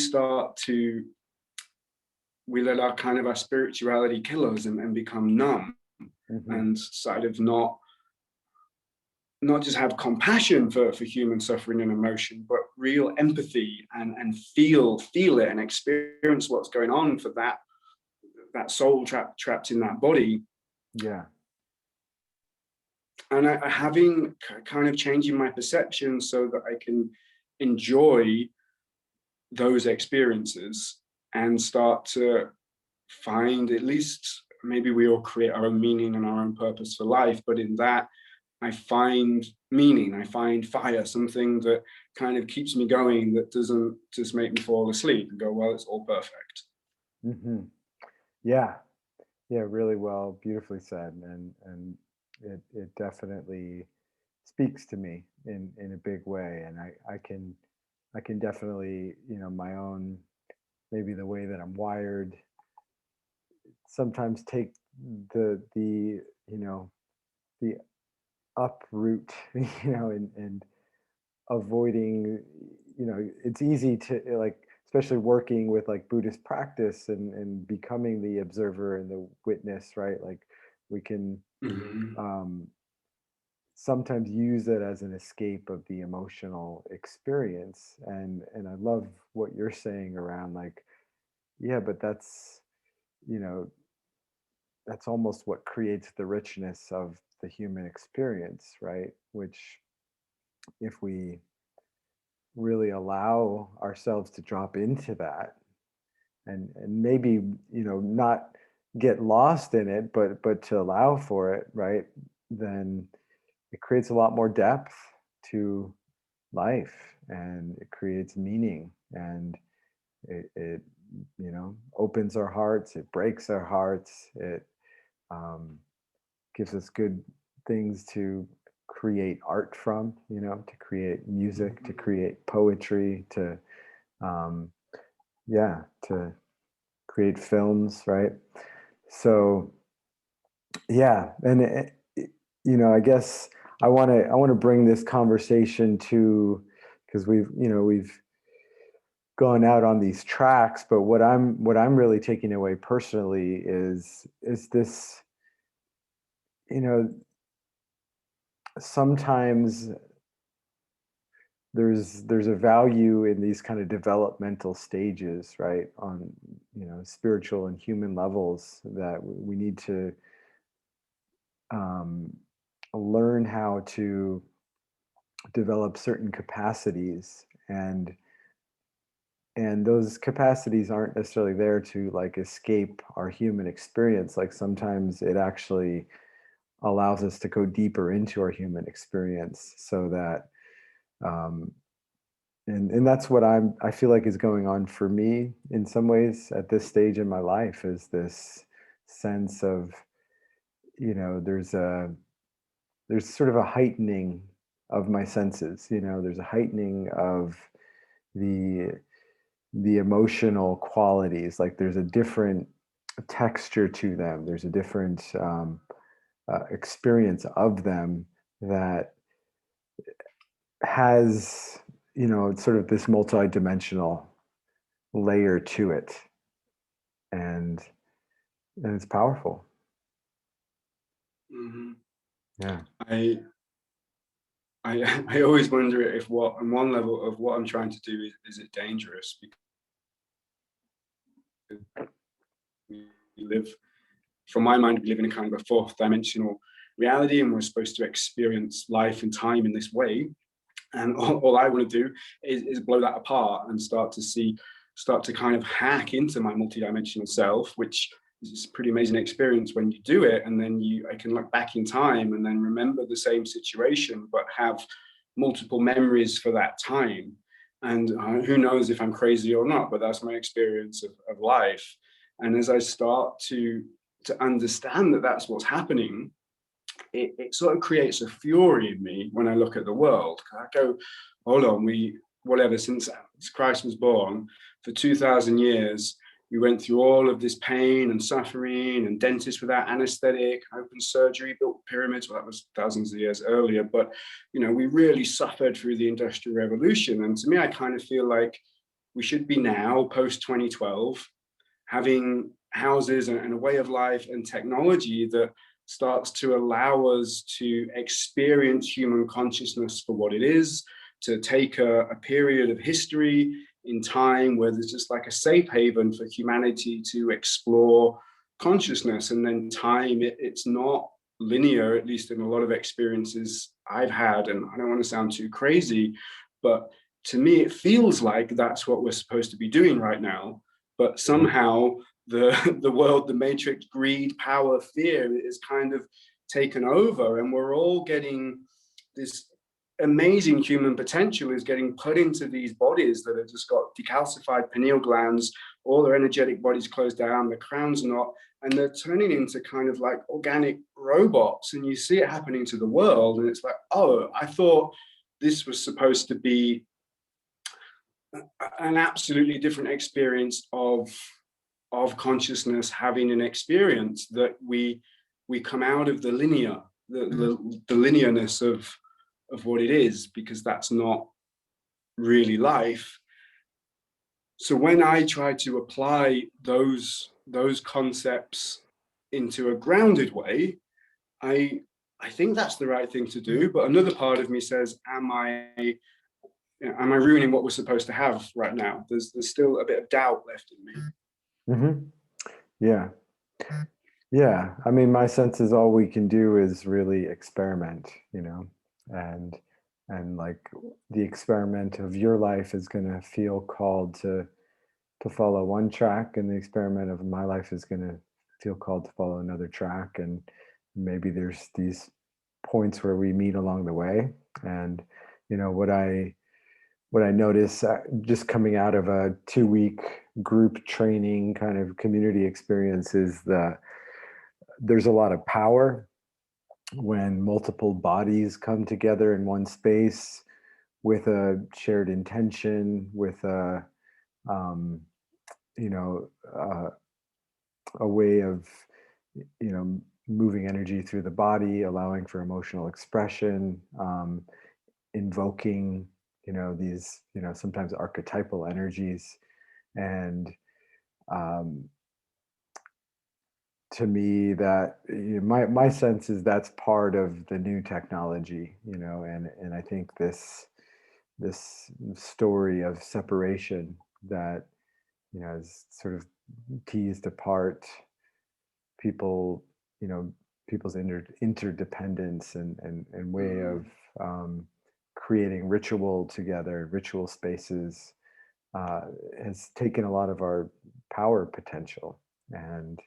let our spirituality kill us and become numb, Mm-hmm. and sort of not just have compassion for human suffering and emotion, but real empathy and feel it and experience what's going on for that soul trapped in that body. Yeah. And having kind of changing my perception so that I can enjoy those experiences and start to find, at least maybe we all create our own meaning and our own purpose for life, but in that I find meaning, I find fire, something that kind of keeps me going, that doesn't just make me fall asleep and go, well, it's all perfect. Mm-hmm. Yeah. Really well, beautifully said. And it definitely speaks to me in a big way. And I can definitely, my own, maybe the way that I'm wired, sometimes take the the uproot, and avoiding, it's easy to, like, especially working with like Buddhist practice and becoming the observer and the witness, right? Like we can sometimes use it as an escape of the emotional experience. And I love what you're saying around, like, yeah, but you know that's almost what creates the richness of the human experience, right? Which, if we really allow ourselves to drop into that, and maybe, not get lost in it, but to allow for it, right? Then it creates a lot more depth to life, and it creates meaning, and it opens our hearts, it breaks our hearts, it gives us good things to create art from, to create music, to create poetry, to to create films, right? So yeah, and I guess I want to bring this conversation to, because we've gone out on these tracks, but what I'm really taking away personally is this, sometimes there's a value in these kind of developmental stages, right, on spiritual and human levels, that we need to learn how to develop certain capacities. And and those capacities aren't necessarily there to like escape our human experience. Like sometimes it actually allows us to go deeper into our human experience, so that um, and that's what I feel like is going on for me in some ways at this stage in my life, is this sense of, there's sort of a heightening of my senses. There's a heightening of the the emotional qualities. Like there's a different texture to them. There's a different experience of them that has, sort of this multi-dimensional layer to it, and it's powerful. Hmm. Yeah. I always wonder if what on one level of what I'm trying to do is it dangerous, because we live, from my mind, we live in a kind of a fourth dimensional reality, and we're supposed to experience life and time in this way. And all I want to do is blow that apart and start to kind of hack into my multidimensional self, which is a pretty amazing experience when you do it. And then I can look back in time and then remember the same situation, but have multiple memories for that time. And who knows if I'm crazy or not, but that's my experience of life. And as I start to understand that that's what's happening, it sort of creates a fury in me when I look at the world. I go, hold on, since Christ was born, for 2,000 years, we went through all of this pain and suffering, and dentists without anesthetic, open surgery, built pyramids. Well, that was thousands of years earlier, but we really suffered through the Industrial Revolution. And to me, I kind of feel like we should be now, post 2012, having houses and a way of life and technology that starts to allow us to experience human consciousness for what it is, to take a period of history in time where there's just like a safe haven for humanity to explore consciousness. And then time, it's not linear, at least in a lot of experiences I've had. And I don't want to sound too crazy, but to me, it feels like that's what we're supposed to be doing right now. But somehow the world, the matrix, greed, power, fear is kind of taken over, and we're all getting this amazing human potential is getting put into these bodies that have just got decalcified pineal glands, all their energetic bodies closed down, the crown's not, and they're turning into kind of like organic robots. And you see it happening to the world, and it's like, oh, I thought this was supposed to be an absolutely different experience of consciousness, having an experience that we come out of the linearness of what it is, because that's not really life. So when I try to apply those concepts into a grounded way, I think that's the right thing to do. But another part of me says, am I ruining what we're supposed to have right now? There's still a bit of doubt left in me. Mm-hmm. Yeah. Yeah. I mean, my sense is all we can do is really experiment, and like the experiment of your life is going to feel called to follow one track, and the experiment of my life is going to feel called to follow another track. And maybe there's these points where we meet along the way. And what I notice just coming out of a 2-week group training kind of community experience is that there's a lot of power when multiple bodies come together in one space with a shared intention, with um, you know, a way of, moving energy through the body, allowing for emotional expression, invoking, these, sometimes archetypal energies. And to me, that my sense is that's part of the new technology, and I think this story of separation that is sort of teased apart people, people's interdependence and way of creating ritual together, ritual spaces, uh, has taken a lot of our power potential. And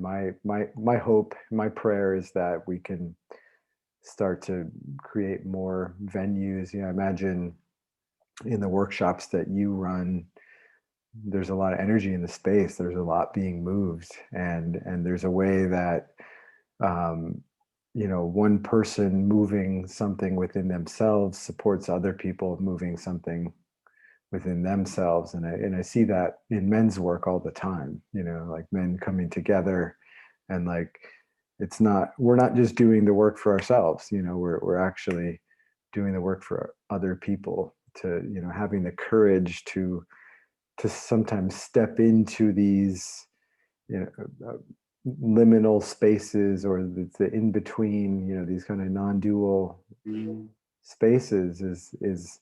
my hope, my prayer is that we can start to create more venues. I imagine in the workshops that you run, there's a lot of energy in the space. There's a lot being moved, and there's a way that um, one person moving something within themselves supports other people moving something within themselves. And I see that in men's work all the time, like men coming together, and like we're not just doing the work for ourselves, we're actually doing the work for other people, to having the courage to sometimes step into these liminal spaces, or the in between, these kind of non-dual spaces is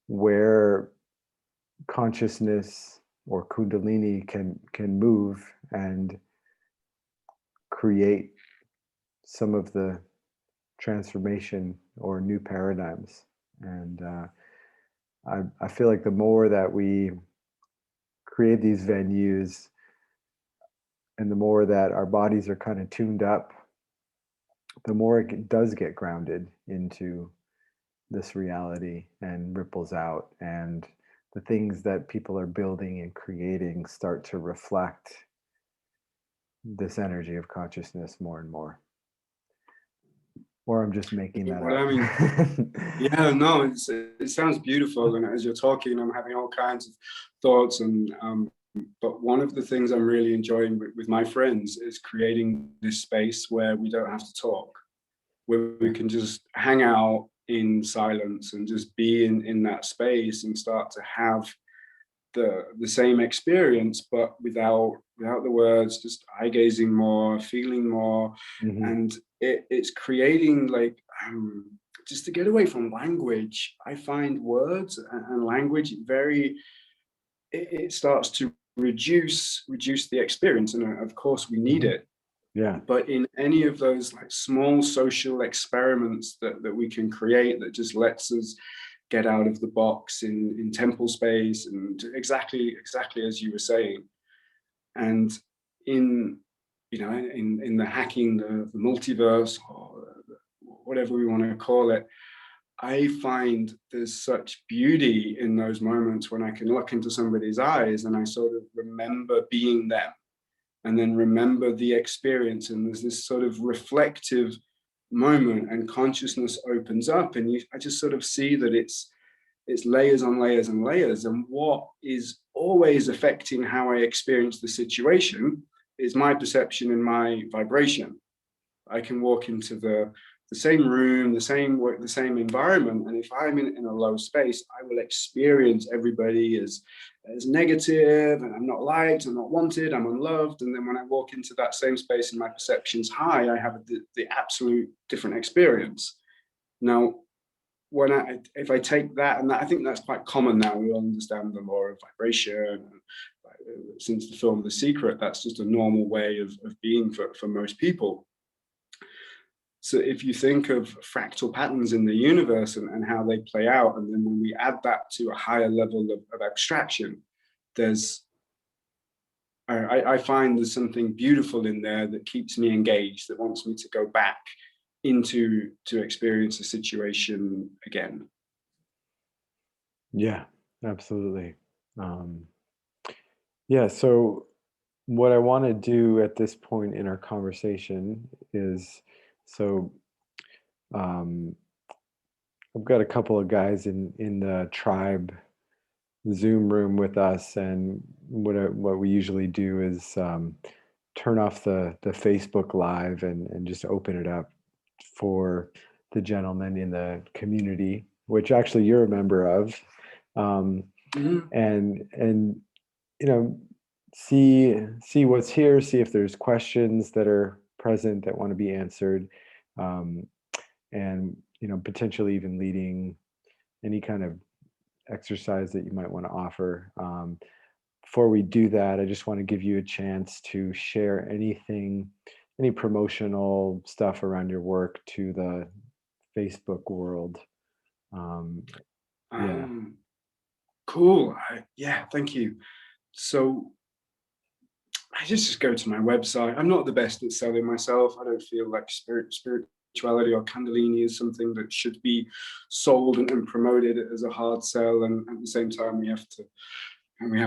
where consciousness or kundalini can move and create some of the transformation or new paradigms. And I feel like the more that we create these venues, and the more that our bodies are kind of tuned up, the more it does get grounded into this reality and ripples out, and the things that people are building and creating start to reflect this energy of consciousness more and more. Or I'm just making that Well, up. I mean, yeah, no, it sounds beautiful, and as you're talking, I'm having all kinds of thoughts. And but one of the things I'm really enjoying with my friends is creating this space where we don't have to talk, where we can just hang out in silence and just be in that space and start to have the same experience, but without the words, just eye gazing more, feeling more. Mhm. And it's creating like just to get away from language. I find words and language very, it starts to reduce the experience, and of course we need it. Yeah. But in any of those like small social experiments that we can create, that just lets us get out of the box in temple space, and exactly as you were saying, and in in the hacking the multiverse, or whatever we want to call it, I find there's such beauty in those moments when I can look into somebody's eyes and I sort of remember being them, and then remember the experience, and there's this sort of reflective moment, and consciousness opens up, and I just sort of see that it's layers on layers and layers, and what is always affecting how I experience the situation is my perception and my vibration. I can walk into the same room, the same work, the same environment, and if I'm in a low space, I will experience everybody as negative, and I'm not liked, I'm not wanted, I'm unloved. And then when I walk into that same space and my perception's high, I have the absolute different experience. Now, if I take that, and that, I think that's quite common now. We all understand the law of vibration. And since the film The Secret, that's just a normal way of being for most people. So if you think of fractal patterns in the universe and how they play out, and then when we add that to a higher level of abstraction, I find there's something beautiful in there that keeps me engaged, that wants me to go back to experience a situation again. Yeah, absolutely. Yeah, so what I want to do at this point in our conversation is, so um, I've got a couple of guys in the tribe Zoom room with us, and what we usually do is turn off the Facebook Live and just open it up for the gentlemen in the community, which actually you're a member of, and see what's here, see if there's questions that are present that want to be answered, and potentially even leading any kind of exercise that you might want to offer. Before we do that, I just want to give you a chance to share anything, any promotional stuff around your work to the Facebook world. Yeah. Cool. Yeah, thank you. So I just go to my website. I'm not the best at selling myself. I don't feel like spirituality or Kundalini is something that should be sold and promoted as a hard sell. And at the same time, we have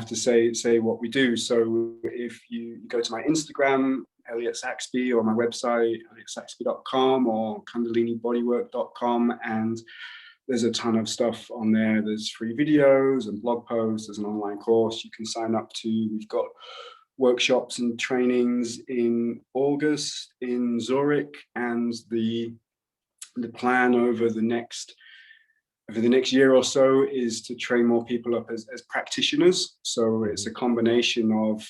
to say what we do. So if you go to my Instagram, Elliot Saxby, or my website, elliottsaxby.com or kundalinibodywork.com, and there's a ton of stuff on there. There's free videos and blog posts. There's an online course you can sign up to. We've got workshops and trainings in August in Zurich, and the plan over the next year or so is to train more people up as practitioners. So it's a combination of,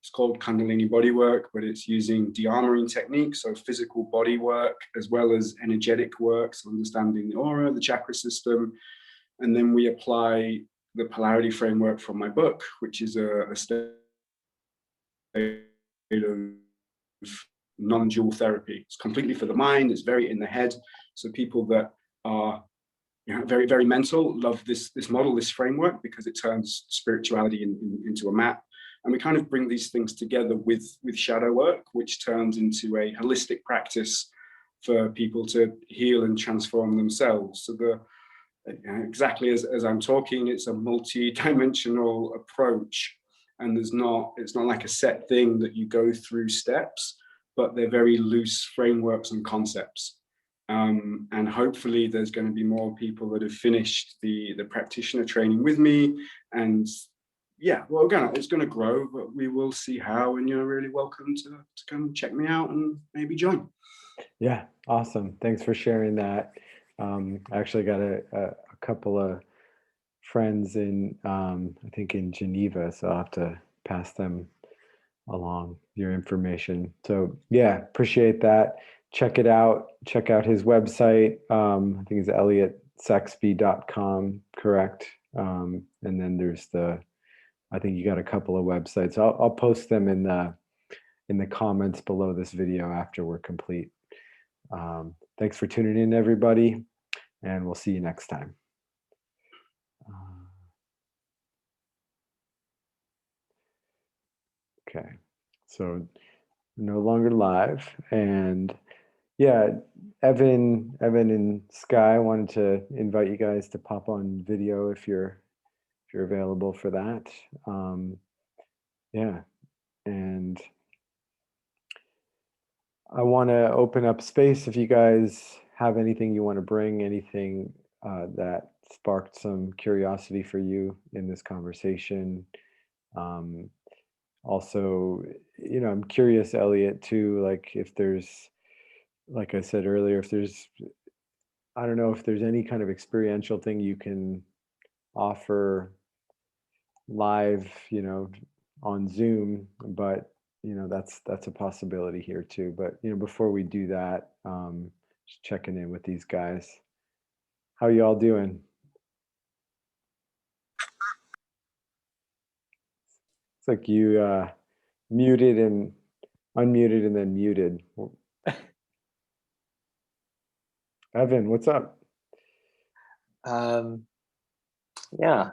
it's called Kundalini bodywork, but it's using de-armoring techniques, so physical body work as well as energetic work, so understanding the aura, the chakra system. And then we apply the polarity framework from my book, which is a state of non-dual therapy. It's completely for the mind. It's very in the head. So people that are very, very mental love this model, this framework, because it turns spirituality into a map. And we kind of bring these things together with shadow work, which turns into a holistic practice for people to heal and transform themselves. So exactly as I'm talking, it's a multi-dimensional approach. And it's not like a set thing that you go through steps, but they're very loose frameworks and concepts. And hopefully there's going to be more people that have finished the practitioner training with me. And yeah, well, again, it's going to grow, but we will see how. And you're really welcome to come check me out and maybe join. Yeah, awesome. Thanks for sharing that. I actually got a couple of friends in, I think in Geneva, so I'll have to pass them along your information. So yeah, appreciate that. Check it out. Check out his website. I think it's elliottsaxby.com, correct? And then there's I think you got a couple of websites. I'll post them in the comments below this video after we're complete. Thanks for tuning in, everybody, and we'll see you next time. Okay, so no longer live, and yeah, Evan and Sky wanted to invite you guys to pop on video if you're available for that. Yeah, and I want to open up space if you guys have anything you want to bring, anything that sparked some curiosity for you in this conversation. Also, I'm curious, Elliot, too, like if there's, like I said earlier, I don't know if there's any kind of experiential thing you can offer live, on Zoom, but that's a possibility here too. But before we do that, just checking in with these guys. How you all doing? It's like you muted and unmuted and then muted. Evan, what's up? Yeah,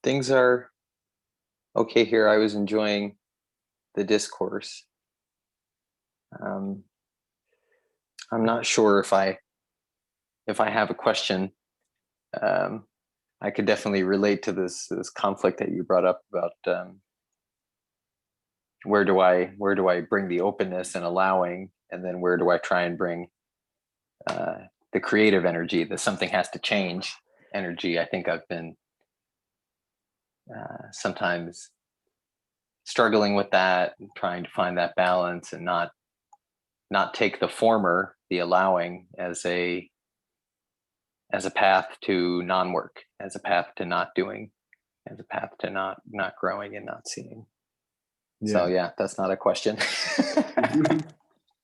things are okay here. I was enjoying the discourse. I'm not sure if I have a question. I could definitely relate to this conflict that you brought up about where do I bring the openness and allowing, and then where do I try and bring the creative energy, that something has to change energy. I think I've been sometimes struggling with that and trying to find that balance and not take the former, the allowing, as a path to non-work, as a path to not doing, as a path to not growing and not seeing. Yeah. So yeah, that's not a question.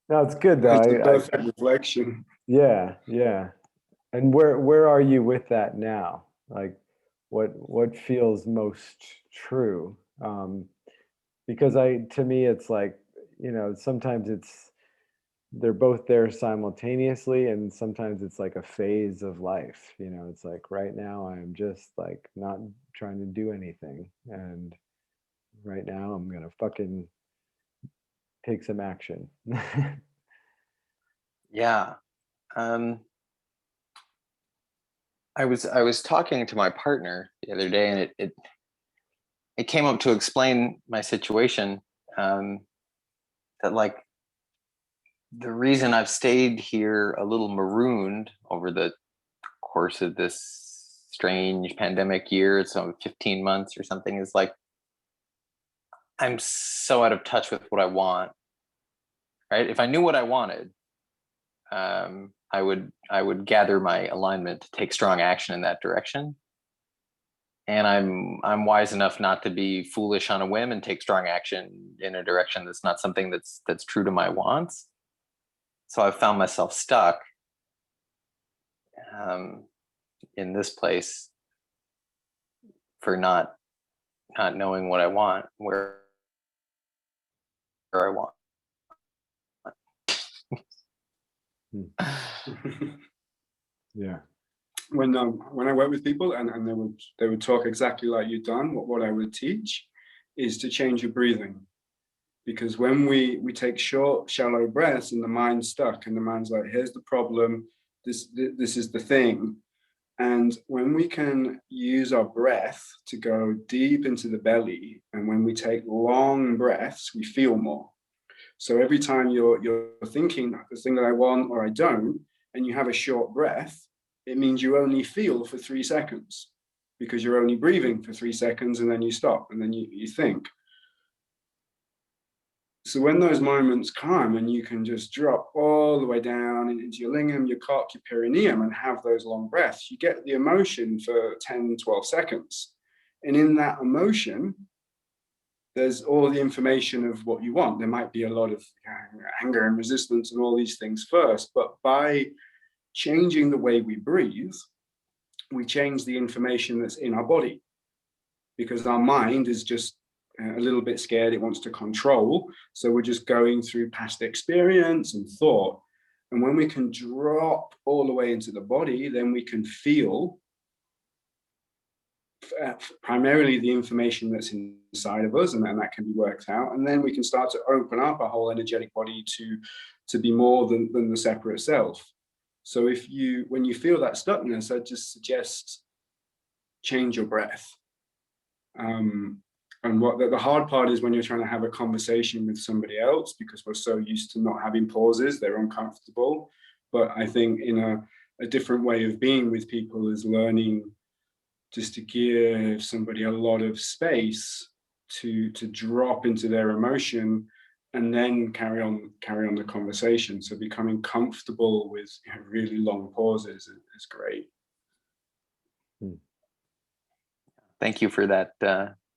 No, it's good though. It's a perfect reflection. Yeah. And where are you with that now? Like, what feels most true? Because to me, it's like, sometimes it's they're both there simultaneously, and sometimes it's like a phase of life, you know. It's like right now I'm just like not trying to do anything, and right now I'm gonna fucking take some action. Yeah. I was talking to my partner the other day, and it came up to explain my situation, that like the reason I've stayed here a little marooned over the course of this strange pandemic year, so 15 months or something, is like I'm so out of touch with what I want. Right? If I knew what I wanted, I would gather my alignment to take strong action in that direction. And I'm wise enough not to be foolish on a whim and take strong action in a direction that's not something that's true to my wants. So I've found myself stuck in this place for not knowing what I want, where I want. Yeah. When I work with people and they would talk exactly like you've done, what I would teach is to change your breathing. Because when we take short, shallow breaths and the mind's stuck and the mind's like, here's the problem, this is the thing. And when we can use our breath to go deep into the belly, and when we take long breaths, we feel more. So every time you're thinking the thing that I want or I don't, and you have a short breath, it means you only feel for 3 seconds, because you're only breathing for 3 seconds and then you stop and then you think. So when those moments come and you can just drop all the way down into your lingam, your cock, your perineum, and have those long breaths, you get the emotion for 10, 12 seconds. And in that emotion, there's all the information of what you want. There might be a lot of anger and resistance and all these things first, but by changing the way we breathe, we change the information that's in our body, because our mind is just a little bit scared. It wants to control. So we're just going through past experience and thought. And when we can drop all the way into the body, then we can feel primarily the information that's inside of us, and then that can be worked out. And then we can start to open up our whole energetic body to be more than the separate self. So when you feel that stuckness, I just suggest change your breath. And what the hard part is when you're trying to have a conversation with somebody else, because we're so used to not having pauses, they're uncomfortable. But I think in a different way of being with people is learning just to give somebody a lot of space to drop into their emotion and then carry on the conversation. So becoming comfortable with really long pauses is great. Thank you for that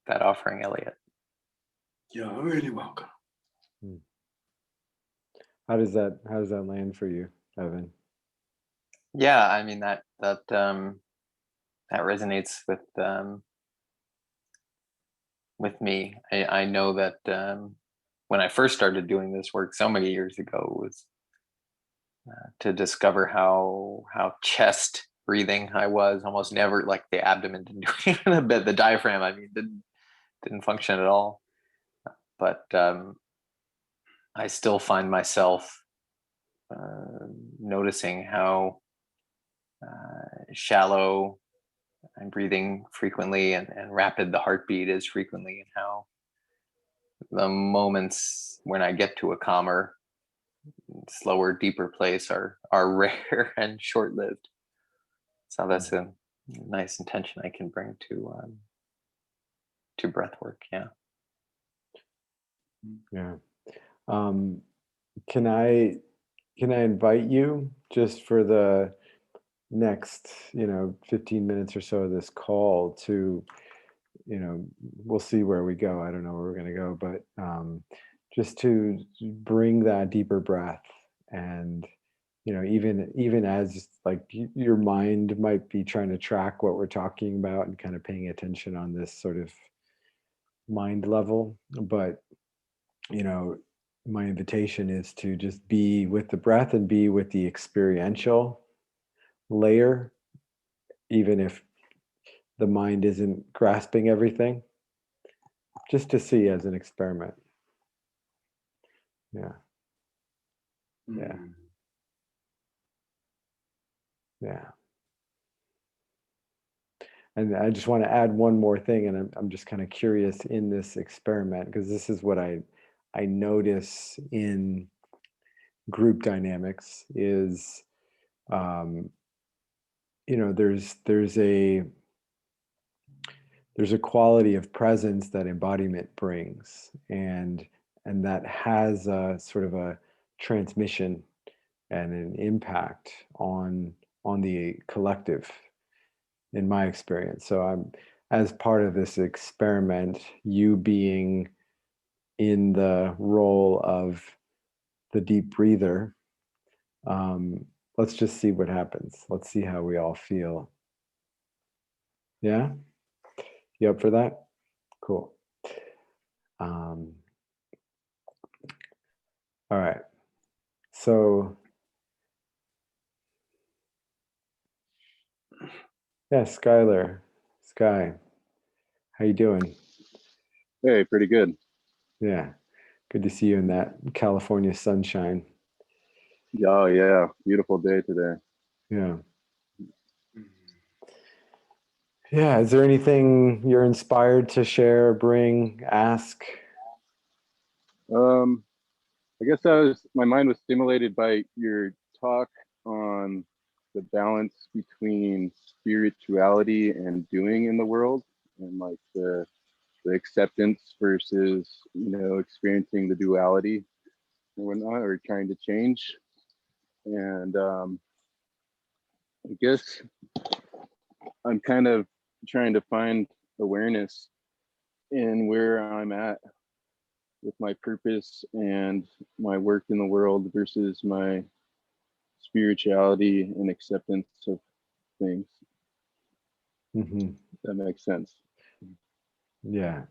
offering, Elliot. You're really welcome. How does that land for you, Evan? Yeah, I mean that resonates with me. I know that when I first started doing this work so many years ago, it was to discover how chest breathing I was. Almost never, like the abdomen didn't do it, the diaphragm, I mean, didn't function at all. But I still find myself noticing how shallow I'm breathing frequently and rapid the heartbeat is frequently, and how the moments when I get to a calmer, slower, deeper place are rare and short-lived. So that's a nice intention I can bring to breath work. Yeah. Can I invite you just for the next 15 minutes or so of this call to, we'll see where we go. I don't know where we're going to go, but just to bring that deeper breath. And even as like your mind might be trying to track what we're talking about and kind of paying attention on this sort of mind level, but my invitation is to just be with the breath and be with the experiential layer, even if the mind isn't grasping everything, just to see as an experiment. Yeah. Yeah. Yeah. And I just want to add one more thing, and I'm just kind of curious in this experiment, because this is what I notice in group dynamics is, there's a quality of presence that embodiment brings, and that has a sort of a transmission and an impact on the collective, in my experience. So I'm, as part of this experiment, you being in the role of the deep breather, let's just see what happens. Let's see how we all feel. Yeah? You up for that? Cool. All right. So, yeah, Skylar, Sky, how you doing? Hey, pretty good. Yeah, good to see you in that California sunshine. Oh yeah, beautiful day today. Yeah. Yeah, is there anything you're inspired to share, bring, ask? I guess my mind was stimulated by your talk on the balance between spirituality and doing in the world, and like the acceptance versus, experiencing the duality or whatnot, or trying to change. And I guess I'm kind of trying to find awareness in where I'm at with my purpose and my work in the world versus my spirituality and acceptance of things. Mm-hmm. That makes sense. Yeah.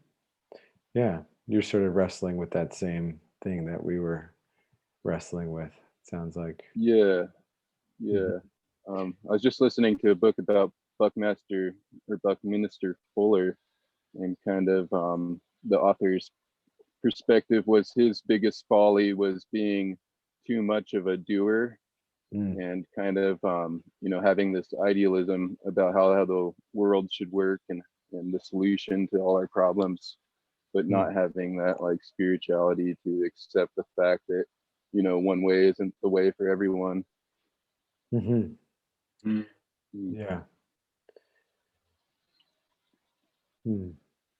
Yeah. You're sort of wrestling with that same thing that we were wrestling with, sounds like. Yeah. Mm-hmm. I was just listening to a book about Buckminster Fuller, and kind of the author's perspective was his biggest folly was being too much of a doer, and kind of having this idealism about how the world should work, and the solution to all our problems, but not having that like spirituality to accept the fact that one way isn't the way for everyone. Mm-hmm. Mm. Yeah. Mm.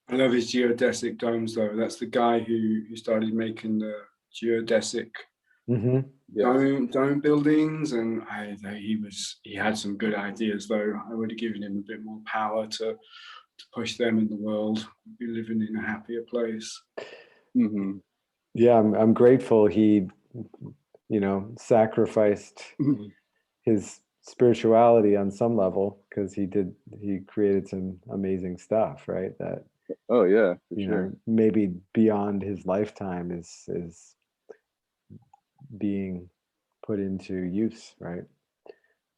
I love his geodesic domes, though. That's the guy who started making the geodesic Mm-hmm. dome buildings, and he had some good ideas, though. I would have given him a bit more power to push them in the world. Be living in a happier place. Mm-hmm. Yeah, I'm grateful he, sacrificed his spirituality on some level, because he created some amazing stuff, right? That, Oh yeah, for sure. maybe beyond his lifetime is being put into use, right?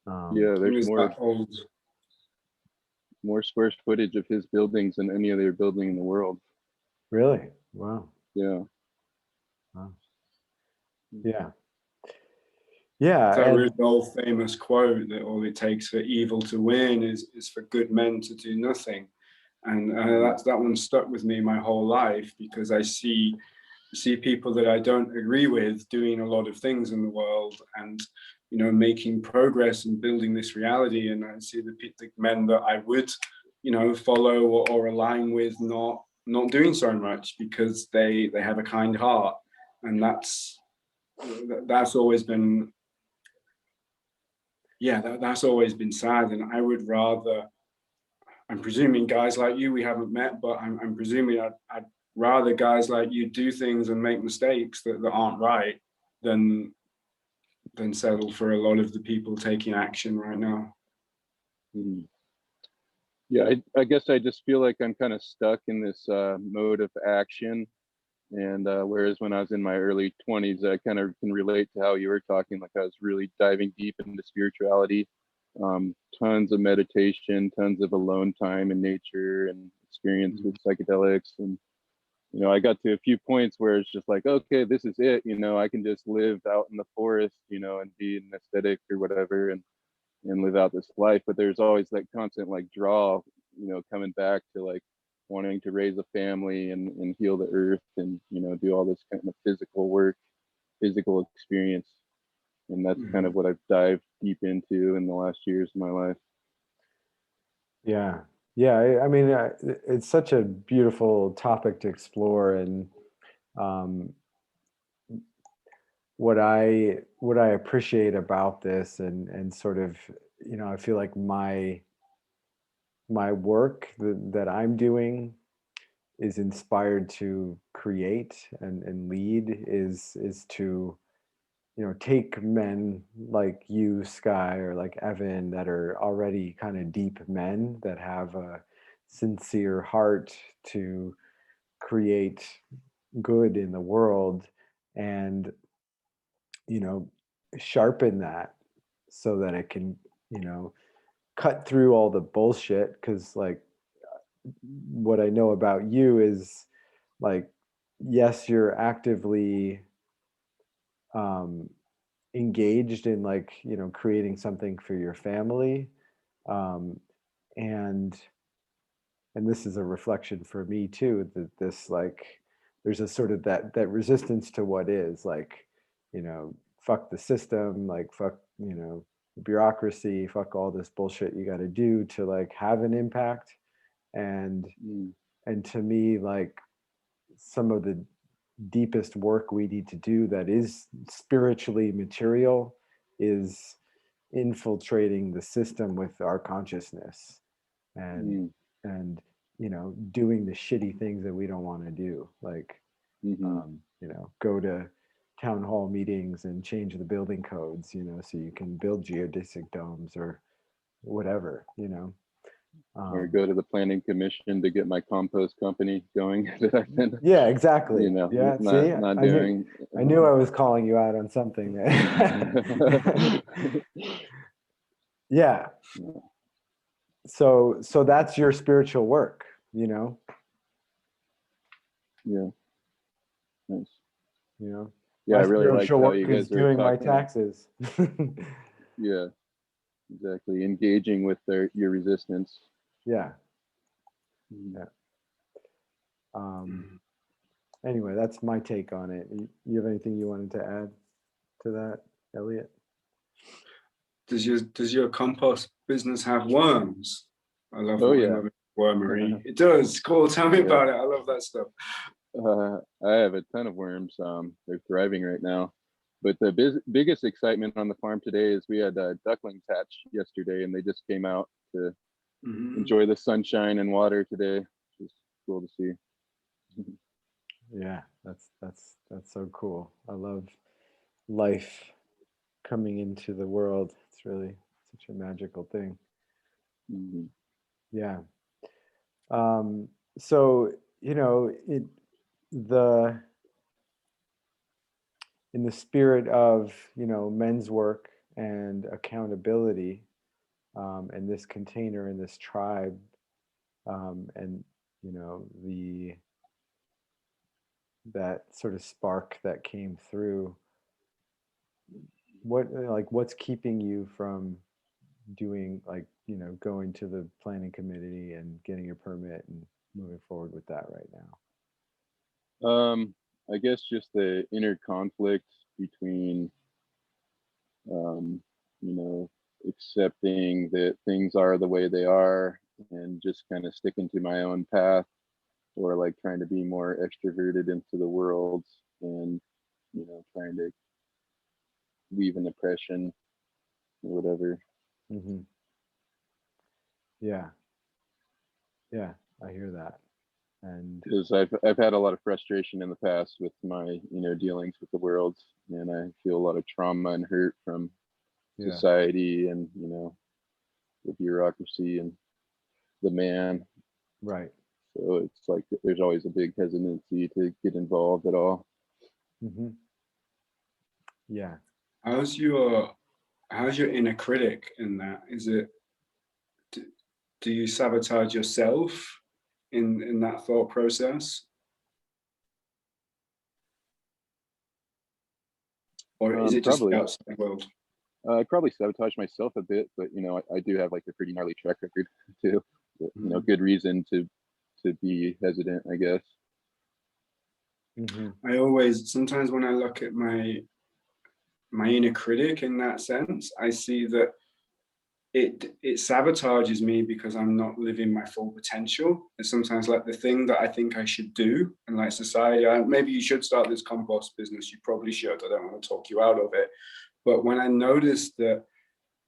Yeah, there's Old. more square footage of his buildings than any other building in the world. Really? Wow. Yeah. Wow. Yeah. Yeah. That And really old famous quote that all it takes for evil to win is for good men to do nothing. And that one stuck with me my whole life, because I see people that I don't agree with doing a lot of things in the world, and making progress and building this reality, and I see the men that I would follow or align with not doing so much because they have a kind heart, and that's always been that's always been sad. And I would rather, I'm presuming guys like you we haven't met, but I'm presuming I'd rather guys like you do things and make mistakes that aren't right than settle for a lot of the people taking action right now. Mm-hmm. Yeah, I guess I just feel like I'm kind of stuck in this mode of action, And whereas when I was in my early 20s, I kind of can relate to how you were talking, like I was really diving deep into spirituality, tons of meditation, tons of alone time in nature and experience with psychedelics. And, you know, I got to a few points where it's just like, okay, this is it. You know, I can just live out in the forest, you know, and be an aesthetic or whatever and live out this life. But there's always that constant like draw, you know, coming back to like wanting to raise a family and heal the earth and, you know, do all this kind of physical work, physical experience. And that's kind of what I've dived deep into in the last years of my life. Yeah. Yeah. I mean, it's such a beautiful topic to explore. And what I appreciate about this and sort of, you know, I feel like my work that I'm doing is inspired to create and lead is to, you know, take men like you, Sky, or like Evan, that are already kind of deep men that have a sincere heart to create good in the world, and, you know, sharpen that so that it can, you know, cut through all the bullshit. Because like what I know about you is, like, yes, you're actively engaged in, like, you know, creating something for your family, um, and this is a reflection for me too, that this, like, there's a sort of that resistance to what is, like, you know, fuck the system, like, fuck, you know, bureaucracy, fuck all this bullshit you got to do to like have an impact. And to me, like, some of the deepest work we need to do that is spiritually material is infiltrating the system with our consciousness, and you know, doing the shitty things that we don't want to do, like you know, go to town hall meetings and change the building codes, you know, so you can build geodesic domes or whatever, you know. Or go to the planning commission to get my compost company going that I've been, Yeah, exactly. you know, Yeah, see, not I doing. knew I was calling you out on something there. Yeah. So that's your spiritual work, you know. Yeah. Nice. You know. Yeah, My I really liked spiritual how work you is guys were doing my talking. taxes. Yeah, exactly. Engaging with your resistance. Yeah. Yeah. Anyway, that's my take on it. You have anything you wanted to add to that, Elliot? Does your compost business have worms? I love Oh yeah. wormery. It does. Cool. Tell me about it. I love that stuff. I have a ton of worms. They're thriving right now. But the biggest excitement on the farm today is we had ducklings hatch yesterday, and they just came out to enjoy the sunshine and water today, which is cool to see. Yeah, that's so cool. I love life coming into the world. It's really such a magical thing. Yeah. So, you know, the in the spirit of, you know, men's work and accountability, and this container and this tribe, and, you know, that sort of spark that came through, what's keeping you from doing, like, you know, going to the planning committee and getting a permit and moving forward with that right now? I guess just the inner conflict between, you know, accepting that things are the way they are and just kind of sticking to my own path, or like trying to be more extroverted into the world and, you know, trying to leave an impression or whatever. Mm-hmm. Yeah. Yeah, I hear that. And because I've had a lot of frustration in the past with my, you know, dealings with the world, and I feel a lot of trauma and hurt from society and, you know, the bureaucracy and the man. Right. So it's like there's always a big hesitancy to get involved at all. Hmm. Yeah. How's your inner critic in that? Is it, do you sabotage yourself in that thought process? Or is it just the Probably. outside world? I probably sabotage myself a bit, but you know, I do have like a pretty gnarly track record too. You know, good reason to be hesitant, I guess. Hmm. I always, sometimes when I look at my inner critic in that sense, I see that it sabotages me because I'm not living my full potential. It's sometimes like the thing that I think I should do, and like society, maybe you should start this compost business. You probably should. I don't want to talk you out of it. But when I notice that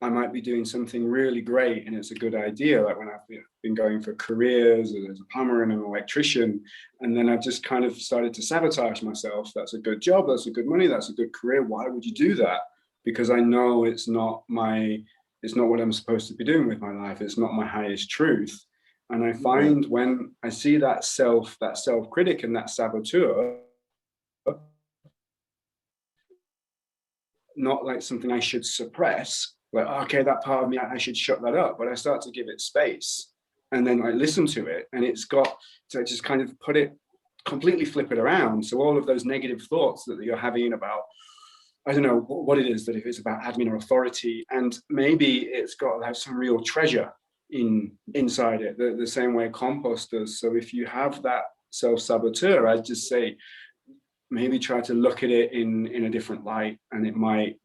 I might be doing something really great and it's a good idea, like when I've been going for careers as a plumber and an electrician, and then I've just kind of started to sabotage myself. That's a good job, that's a good money, that's a good career. Why would you do that? Because I know it's not what I'm supposed to be doing with my life. It's not my highest truth. And I find when I see that self-critic and that saboteur, not like something I should suppress, like, okay, that part of me, I should shut that up, but I start to give it space and then I listen to it, and it's got to just kind of completely flip it around. So all of those negative thoughts that you're having about, I don't know what it is, that if it's about admin or authority, and maybe it's got to have some real treasure inside it, the same way compost does. So if you have that self-saboteur, I'd just say, maybe try to look at it in a different light, and it might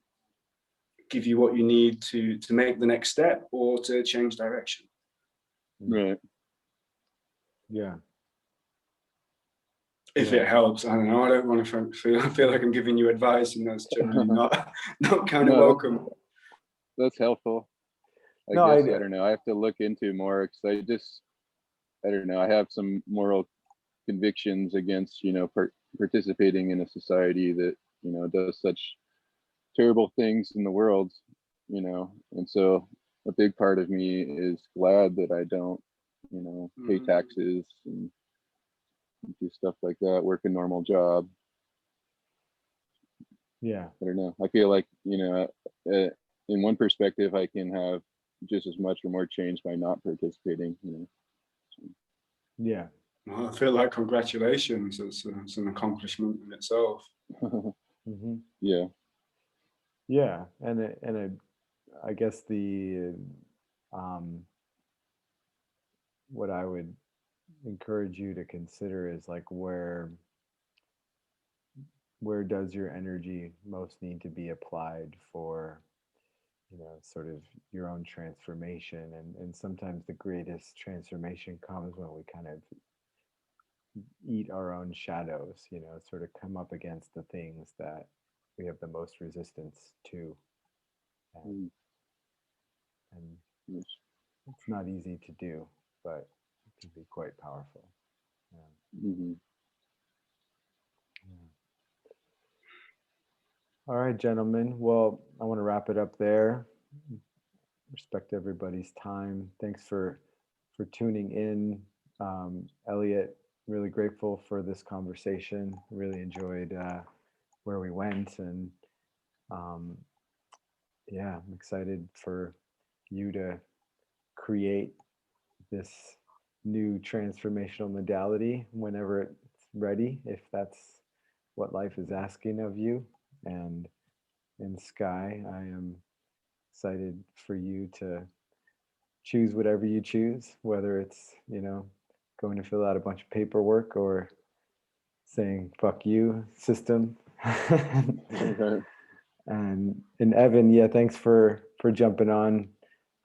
give you what you need to make the next step or to change direction. Right. Yeah. If it helps, I don't know. I don't want to feel like I'm giving you advice, and that's generally not kind of welcome. That's helpful. I guess I don't know. I have to look into more because I don't know. I have some moral convictions against, you know, participating in a society that, you know, does such terrible things in the world, you know. And so a big part of me is glad that I don't, you know, pay taxes and do stuff like that, work a normal job. Yeah. I don't know. I feel like, you know, in one perspective, I can have just as much or more change by not participating, you know. Yeah. Well, I feel like congratulations. It's an accomplishment in itself. Hmm. Yeah. Yeah. I guess what I would encourage you to consider is like where does your energy most need to be applied for, you know, sort of your own transformation. And sometimes the greatest transformation comes when we kind of eat our own shadows, you know, sort of come up against the things that we have the most resistance to. And, and Yes. it's not easy to do, but it can be quite powerful. Yeah. Mm-hmm. Yeah. All right, gentlemen. Well, I want to wrap it up there. Respect everybody's time. Thanks for tuning in. Elliot, really grateful for this conversation. Really enjoyed where we went, and um, yeah, I'm excited for you to create this new transformational modality whenever it's ready, if that's what life is asking of you. And in Sky, I am excited for you to choose whatever you choose, whether it's, you know, going to fill out a bunch of paperwork or saying fuck you system. And Evan, yeah, thanks for jumping on.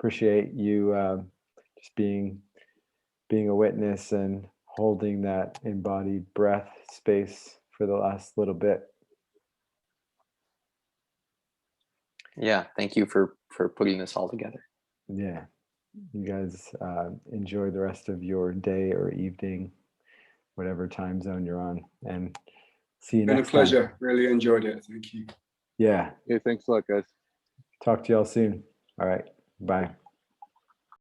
Appreciate you just being a witness and holding that embodied breath space for the last little bit. Yeah, thank you for putting this all together. Yeah, you guys enjoy the rest of your day or evening, whatever time zone you're on, and see you next time. Been a pleasure. Really enjoyed it. Thank you. Yeah. Hey, thanks a lot, guys. Talk to y'all soon. All right. Bye.